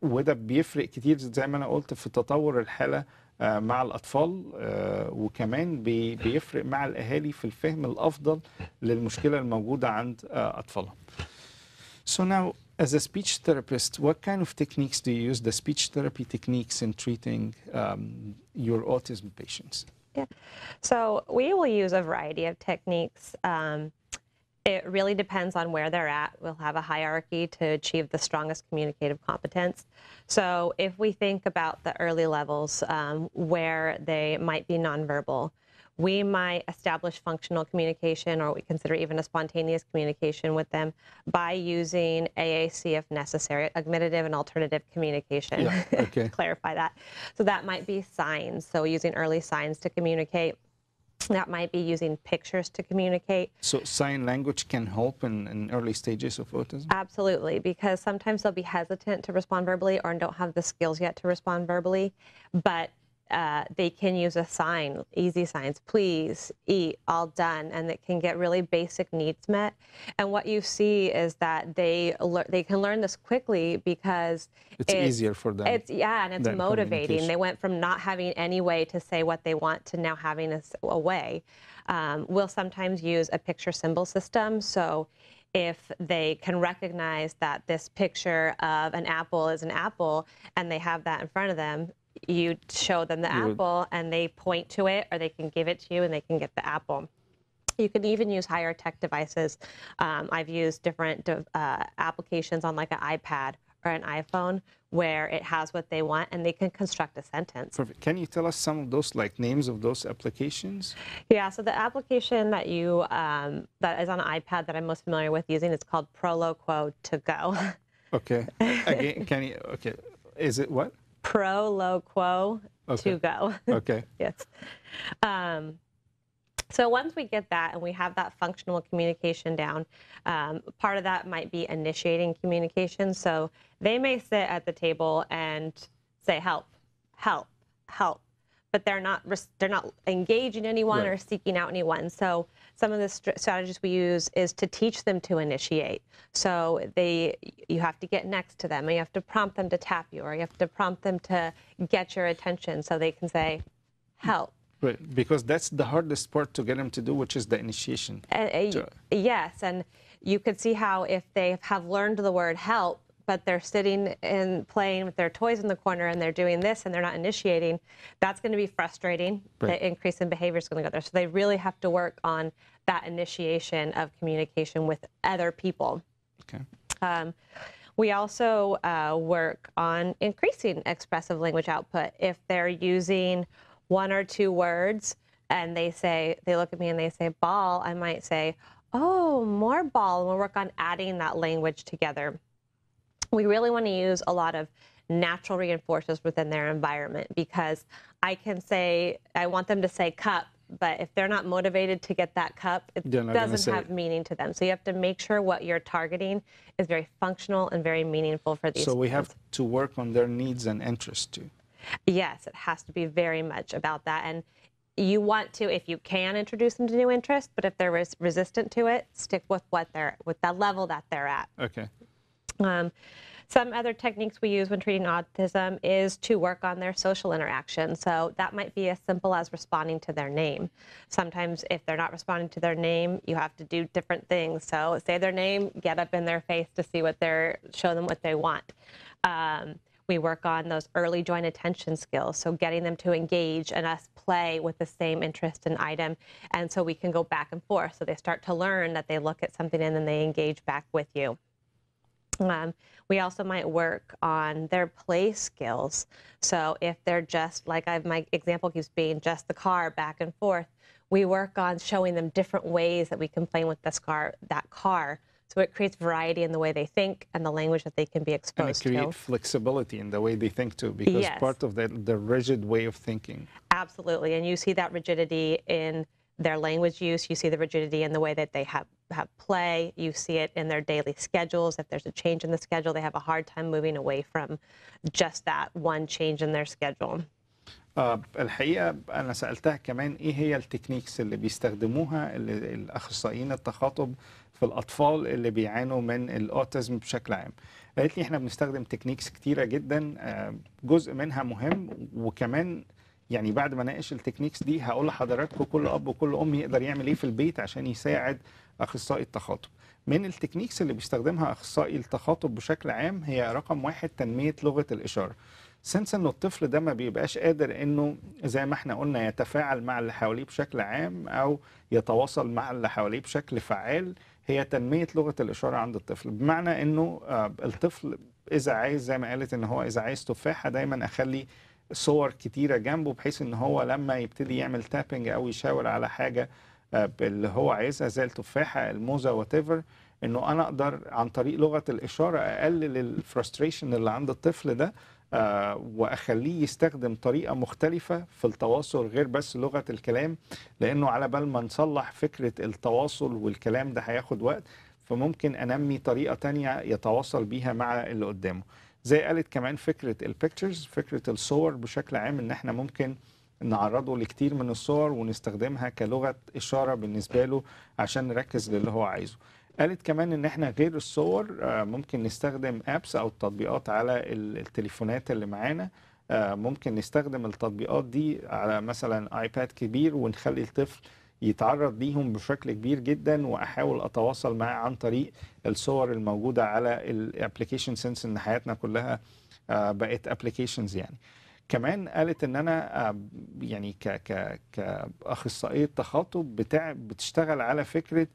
وده بيفرق كتير زي ما انا قلت في تطور الحاله مع الاطفال، وكمان بيفرق مع الاهالي في الفهم الافضل للمشكله الموجوده عند اطفالهم. So now, as a speech therapist, what kind of techniques do you use, the speech therapy techniques in treating your autism patients? Yeah, so we will use a variety of techniques. It really depends on where they're at. We'll have a hierarchy to achieve the strongest communicative competence. So if we think about the early levels where they might be nonverbal, we might establish functional communication, or we consider even a spontaneous communication with them by using AAC if necessary, augmentative and alternative communication. Yeah, okay. Clarify that. So that might be signs, so using early signs to communicate. That might be using pictures to communicate. So sign language can help in early stages of autism? Absolutely, because sometimes they'll be hesitant to respond verbally or don't have the skills yet to respond verbally. But they can use a sign, easy signs, please, eat, all done, and it can get really basic needs met. And what you see is that they can learn this quickly because it's easier for them. And it's motivating. They went from not having any way to say what they want to now having a way. We'll sometimes use a picture symbol system. So if they can recognize that this picture of an apple is an apple and they have that in front of them, you show them the apple and they point to it, or they can give it to you and they can get the apple. You can even use higher tech devices. I've used different applications on like an iPad or an iPhone where it has what they want and they can construct a sentence. Perfect. Can you tell us some of those, like names of those applications? Yeah, so the application that you that is on an iPad that I'm most familiar with using is called Proloquo to go. Okay. Again, can you? Okay. Is it what? Proloquo to go. Okay. Yes. So once we get that and we have that functional communication down, part of that might be initiating communication. So they may sit at the table and say, help, help, help, but they're not engaging anyone or seeking out anyone. So some of the strategies we use is to teach them to initiate. So you have to get next to them, and you have to prompt them to tap you, or you have to prompt them to get your attention so they can say, help. Right, because that's the hardest part to get them to do, which is the initiation. Yes, and you could see how if they have learned the word help, but they're sitting and playing with their toys in the corner and they're doing this and they're not initiating, that's going to be frustrating. Right. The increase in behavior is going to go there. So they really have to work on that initiation of communication with other people. Okay. We also work on increasing expressive language output. If they're using one or two words and they look at me and they say ball, I might say, oh, more ball. And we'll work on adding that language together. We really want to use a lot of natural reinforcers within their environment, because I can say, I want them to say cup, but if they're not motivated to get that cup, it doesn't have meaning to them. So you have to make sure what you're targeting is very functional and very meaningful for these. So we have to work on their needs and interests too. Yes, it has to be very much about that. And you want to, if you can, introduce them to new interests, but if they're resistant to it, stick with with that level that they're at. Okay. Some other techniques we use when treating autism is to work on their social interaction. So that might be as simple as responding to their name. Sometimes if they're not responding to their name, you have to do different things. So say their name, get up in their face to see show them what they want. We work on those early joint attention skills, so getting them to engage and us play with the same interest and item, and so we can go back and forth. So they start to learn that they look at something and then they engage back with you. We also might work on their play skills. So if they're just, like my example keeps being just the car back and forth, we work on showing them different ways that we can play with that car. So it creates variety in the way they think and the language that they can be exposed to. And it creates flexibility in the way they think too, because part of the rigid way of thinking. Absolutely, and you see that rigidity in their language use. You see the rigidity in the way that they have play. You see it in their daily schedules. If there's a change in the schedule, they have a hard time moving away from just that one change in their schedule. الحقيقة أنا سألتها كمان إيه هي التكنيكس اللي بيستخدموها الأخصائيين التخاطب في الأطفال اللي بيعانوا من الأوتيزم بشكل عام. قالت لي إحنا بنستخدم تكنيكس كتيرة جدا، جزء منها مهم، وكمان يعني بعد ما ناقش التكنيكس دي هقول لحضراتكم كل أب وكل أم يقدر يعمل إيه في البيت عشان يساعد أخصائي التخاطب. من التكنيكس اللي بيستخدمها أخصائي التخاطب بشكل عام هي رقم 1 تنمية لغة الإشارة. سنس انه الطفل ده ما بيبقاش قادر انه زي ما احنا قلنا يتفاعل مع اللي حواليه بشكل عام او يتواصل مع اللي حواليه بشكل فعال، هي تنمية لغة الإشارة عند الطفل. بمعنى انه الطفل اذا عايز، زي ما قالت ان هو اذا عايز تفاحة دايما اخلي صور كتيرة جنبه، بحيث ان هو لما يبتدي يعمل تابنج او يشاور على حاجة اللي هو عايزها زي التفاحة الموزة whatever، انه انا اقدر عن طريق لغة الإشارة اقلل الفرستريشن اللي عند الطفل ده، واخليه يستخدم طريقه مختلفه في التواصل غير بس لغه الكلام، لانه على بال ما نصلح فكره التواصل والكلام ده هياخد وقت، فممكن انمي طريقه تانية يتواصل بيها مع اللي قدامه. زي قالت كمان فكرة البيكتشرز، فكرة الصور بشكل عام، ان احنا ممكن نعرضه لكتير من الصور ونستخدمها كلغة إشارة بالنسبة له عشان نركز للي هو عايزه. قالت كمان ان احنا غير الصور ممكن نستخدم ابس او تطبيقات على التليفونات اللي معانا. ممكن نستخدم التطبيقات دي على مثلا ايباد كبير ونخلي الطفل يتعرض ليهم بشكل كبير جدا، واحاول اتواصل معاه عن طريق الصور الموجوده على الابلكيشن، سنس ان حياتنا كلها بقت ابلكيشنز يعني. كمان قالت ان انا يعني كاخصائيه تخاطب بتشتغل على فكره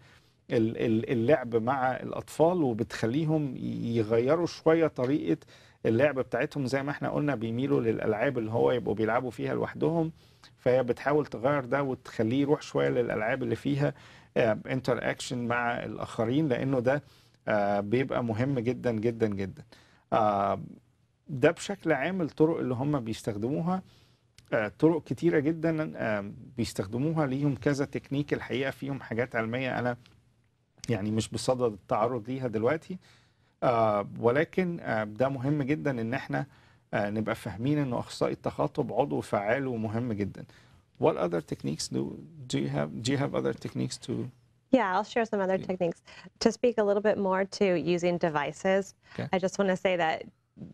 اللعب مع الاطفال، وبتخليهم يغيروا شويه طريقه اللعب بتاعتهم. زي ما احنا قلنا بيميلوا للالعاب اللي هو يبقوا بيلعبوا فيها لوحدهم، فهي بتحاول تغير ده وتخليه يروح شويه للالعاب اللي فيها انتر اكشن مع الاخرين، لانه ده بيبقى مهم جدا جدا جدا. ده بشكل عام الطرق اللي هم بيستخدموها. طرق كتيرة جدا بيستخدموها، ليهم كذا تكنيك الحقيقة، فيهم حاجات علمية أنا يعني مش بصدد التعرض ليها دلوقتي، ولكن ده مهم جدا إن احنا نبقى فاهمين إنه أخصائي التخاطب عضو فعال ومهم جدا. What other techniques do you have other techniques to? Yeah, I'll share some other techniques. To speak a little bit more to using devices, Okay. I just want to say that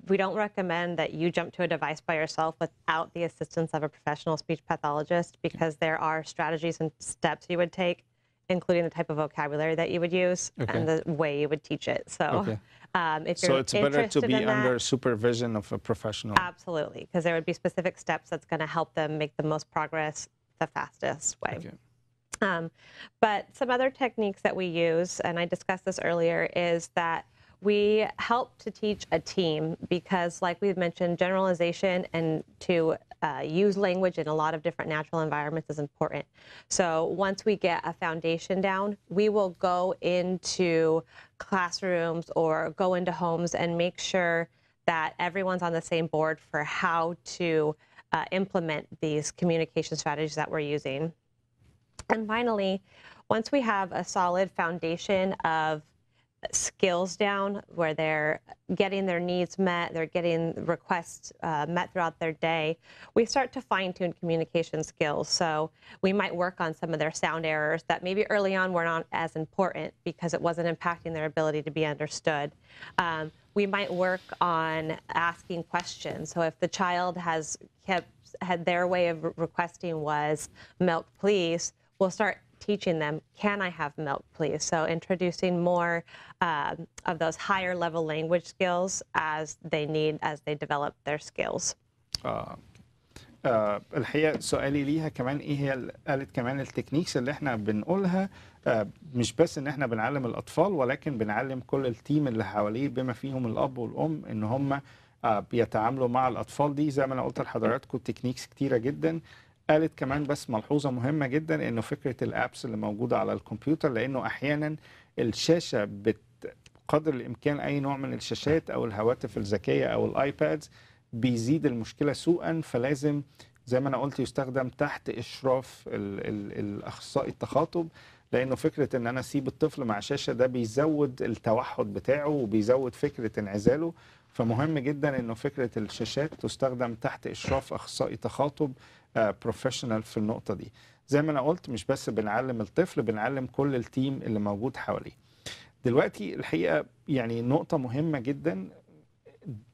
we don't recommend that you jump to a device by yourself without the assistance of a professional speech pathologist, because there are strategies and steps you would take, including the type of vocabulary that you would use and the way you would teach it. So if you're it's better to be under supervision of a professional. Absolutely, because there would be specific steps that's going to help them make the most progress the fastest way. Okay. But some other techniques that we use, and I discussed this earlier, is that we help to teach a team, because like we've mentioned, generalization and to use language in a lot of different natural environments is important. So once we get a foundation down, we will go into classrooms or go into homes and make sure that everyone's on the same board for how to implement these communication strategies that we're using. And finally, once we have a solid foundation of skills down, where they're getting their needs met, they're getting requests met throughout their day, we start to fine-tune communication skills. So we might work on some of their sound errors that maybe early on were not as important because it wasn't impacting their ability to be understood. We might work on asking questions. So if the child had their way of requesting was milk, please, we'll start teaching them, can I have milk, please? So introducing more of those higher level language skills as they develop their skills. الحقيقة سؤالي ليها كمان ايه هي، قالت كمان التكنيكس اللي احنا بنقولها مش بس ان احنا بنعلم الاطفال، ولكن بنعلم كل التيم اللي حواليه بما فيهم الاب والام ان هم بيتعاملوا مع الاطفال دي. زي ما انا قلت لحضراتكم تكنيكس كتيرة جدا. قالت كمان بس ملحوظة مهمة جدا، انه فكرة الابس اللي موجودة على الكمبيوتر، لانه احيانا الشاشة بقدر الامكان اي نوع من الشاشات او الهواتف الذكية او الايبادز بيزيد المشكلة سوءا، فلازم زي ما انا قلت يستخدم تحت اشراف الاخصائي التخاطب، لانه فكرة ان انا اسيب الطفل مع شاشة ده بيزود التوحد بتاعه وبيزود فكرة انعزاله. فمهم جدا انه فكرة الشاشات تستخدم تحت اشراف اخصائي تخاطب بروفيشنال في النقطة دي. زي ما انا قلت مش بس بنعلم الطفل، بنعلم كل التيم اللي موجود حواليه. دلوقتي الحقيقة يعني نقطة مهمة جدا،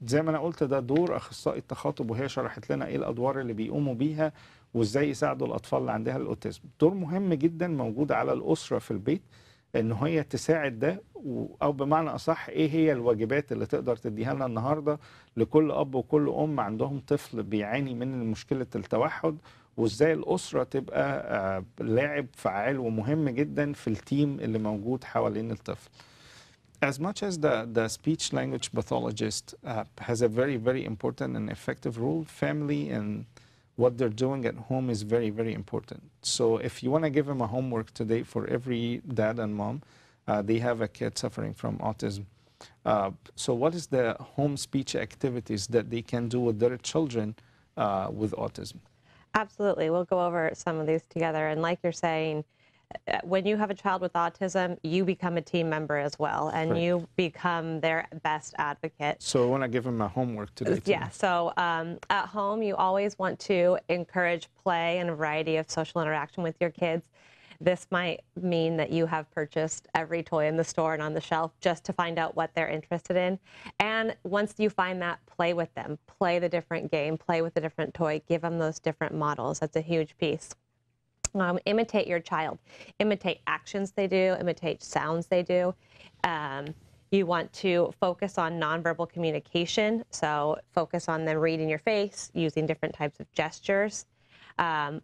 زي ما انا قلت ده دور اخصائي التخاطب، وهي شرحت لنا ايه الادوار اللي بيقوموا بيها وازاي يساعدوا الاطفال اللي عندها الاوتيزم. دور مهم جدا موجود على الاسرة في البيت ان هي تساعد ده، او بمعنى اصح ايه هي الواجبات اللي تقدر تديها لنا النهارده لكل اب وكل ام عندهم طفل بيعاني من مشكله التوحد، وازاي الاسره تبقى لاعب فعال ومهم جدا في التيم اللي موجود حوالين الطفل. As much as the speech language pathologist has a very, very important and effective role, family and what they're doing at home is very, very important. So if you want to give them a homework today for every dad and mom, they have a kid suffering from autism. So what is the home speech activities that they can do with their children with autism? Absolutely. We'll go over some of these together. And like you're saying, when you have a child with autism, you become a team member as well, and Right. you become their best advocate. So I want to give him a homework today. Yeah, so at home, you always want to encourage play and a variety of social interaction with your kids. This might mean that you have purchased every toy in the store and on the shelf just to find out what they're interested in. And once you find that, play with them. Play the different game, play with the different toy, give them those different models. That's a huge piece. Imitate your child. Imitate actions they do, imitate sounds they do. You want to focus on nonverbal communication. So focus on them reading your face, using different types of gestures.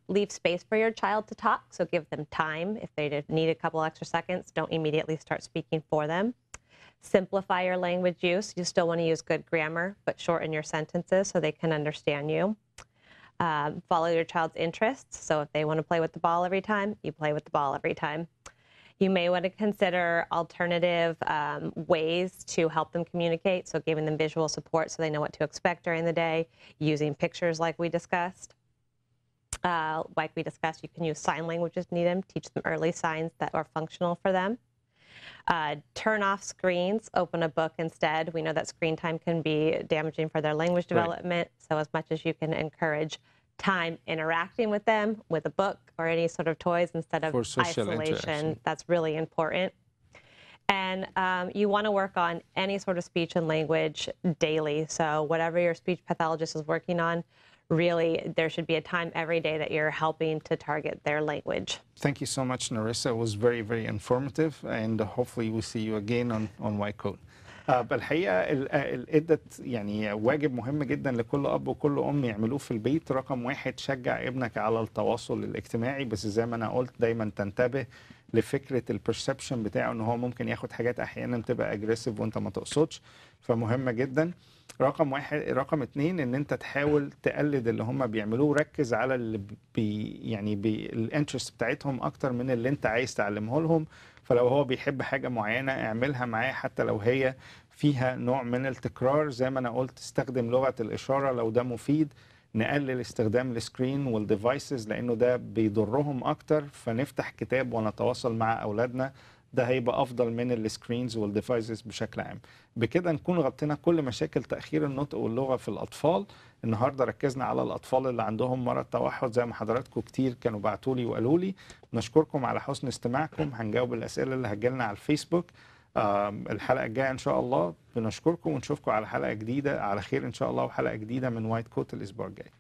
Leave space for your child to talk, so give them time. If they need a couple extra seconds, don't immediately start speaking for them. Simplify your language use. You still want to use good grammar, but shorten your sentences so they can understand you. Follow your child's interests. So if they want to play with the ball every time, you play with the ball every time. You may want to consider alternative ways to help them communicate, so giving them visual support so they know what to expect during the day, using pictures like we discussed. You can use sign language if you need them, teach them early signs that are functional for them. Turn off screens, open a book instead. We know that screen time can be damaging for their language development, so as much as you can encourage time interacting with them with a book or any sort of toys instead of isolation, that's really important. And you want to work on any sort of speech and language daily. So whatever your speech pathologist is working on, really, there should be a time every day that you're helping to target their language. Thank you so much, Narissa. It was very, very informative, and hopefully we'll see you again on White Coat. بالحقيقة ادت يعني واجب مهم جدا لكل أب وكل أم يعملوه في البيت. رقم واحد، شجع ابنك على التواصل الاجتماعي، بس زي ما أنا قلت دايما تنتبه لفكرة البرسبشن بتاعه ان هو ممكن ياخد حاجات احيانا تبقى اجريسيف وانت ما تقصدش، فمهمة جدا. رقم اتنين، ان انت تحاول تقلد اللي هم بيعملوه، ركز على اللي الانترست بتاعتهم اكتر من اللي انت عايز تعلمه لهم. فلو هو بيحب حاجة معينة اعملها معاه حتى لو هي فيها نوع من التكرار. زي ما انا قلت، استخدم لغة الاشارة لو ده مفيد. نقلل استخدام السكرين والديفايسز لانه ده بيضرهم اكتر، فنفتح كتاب ونتواصل مع اولادنا، ده هيبقى افضل من السكرينز والديفايسز بشكل عام. بكده نكون غطينا كل مشاكل تاخير النطق واللغه في الاطفال. النهارده ركزنا على الاطفال اللي عندهم مرض توحد، زي ما حضراتكم كتير كانوا بعتوا لي وقالوا لي. نشكركم على حسن استماعكم، هنجاوب الاسئله اللي هتجيلنا على الفيسبوك الحلقه الجايه ان شاء الله. بنشكركم ونشوفكم على حلقه جديده على خير ان شاء الله، وحلقه جديده من وايت كوت الاسبوع الجاي.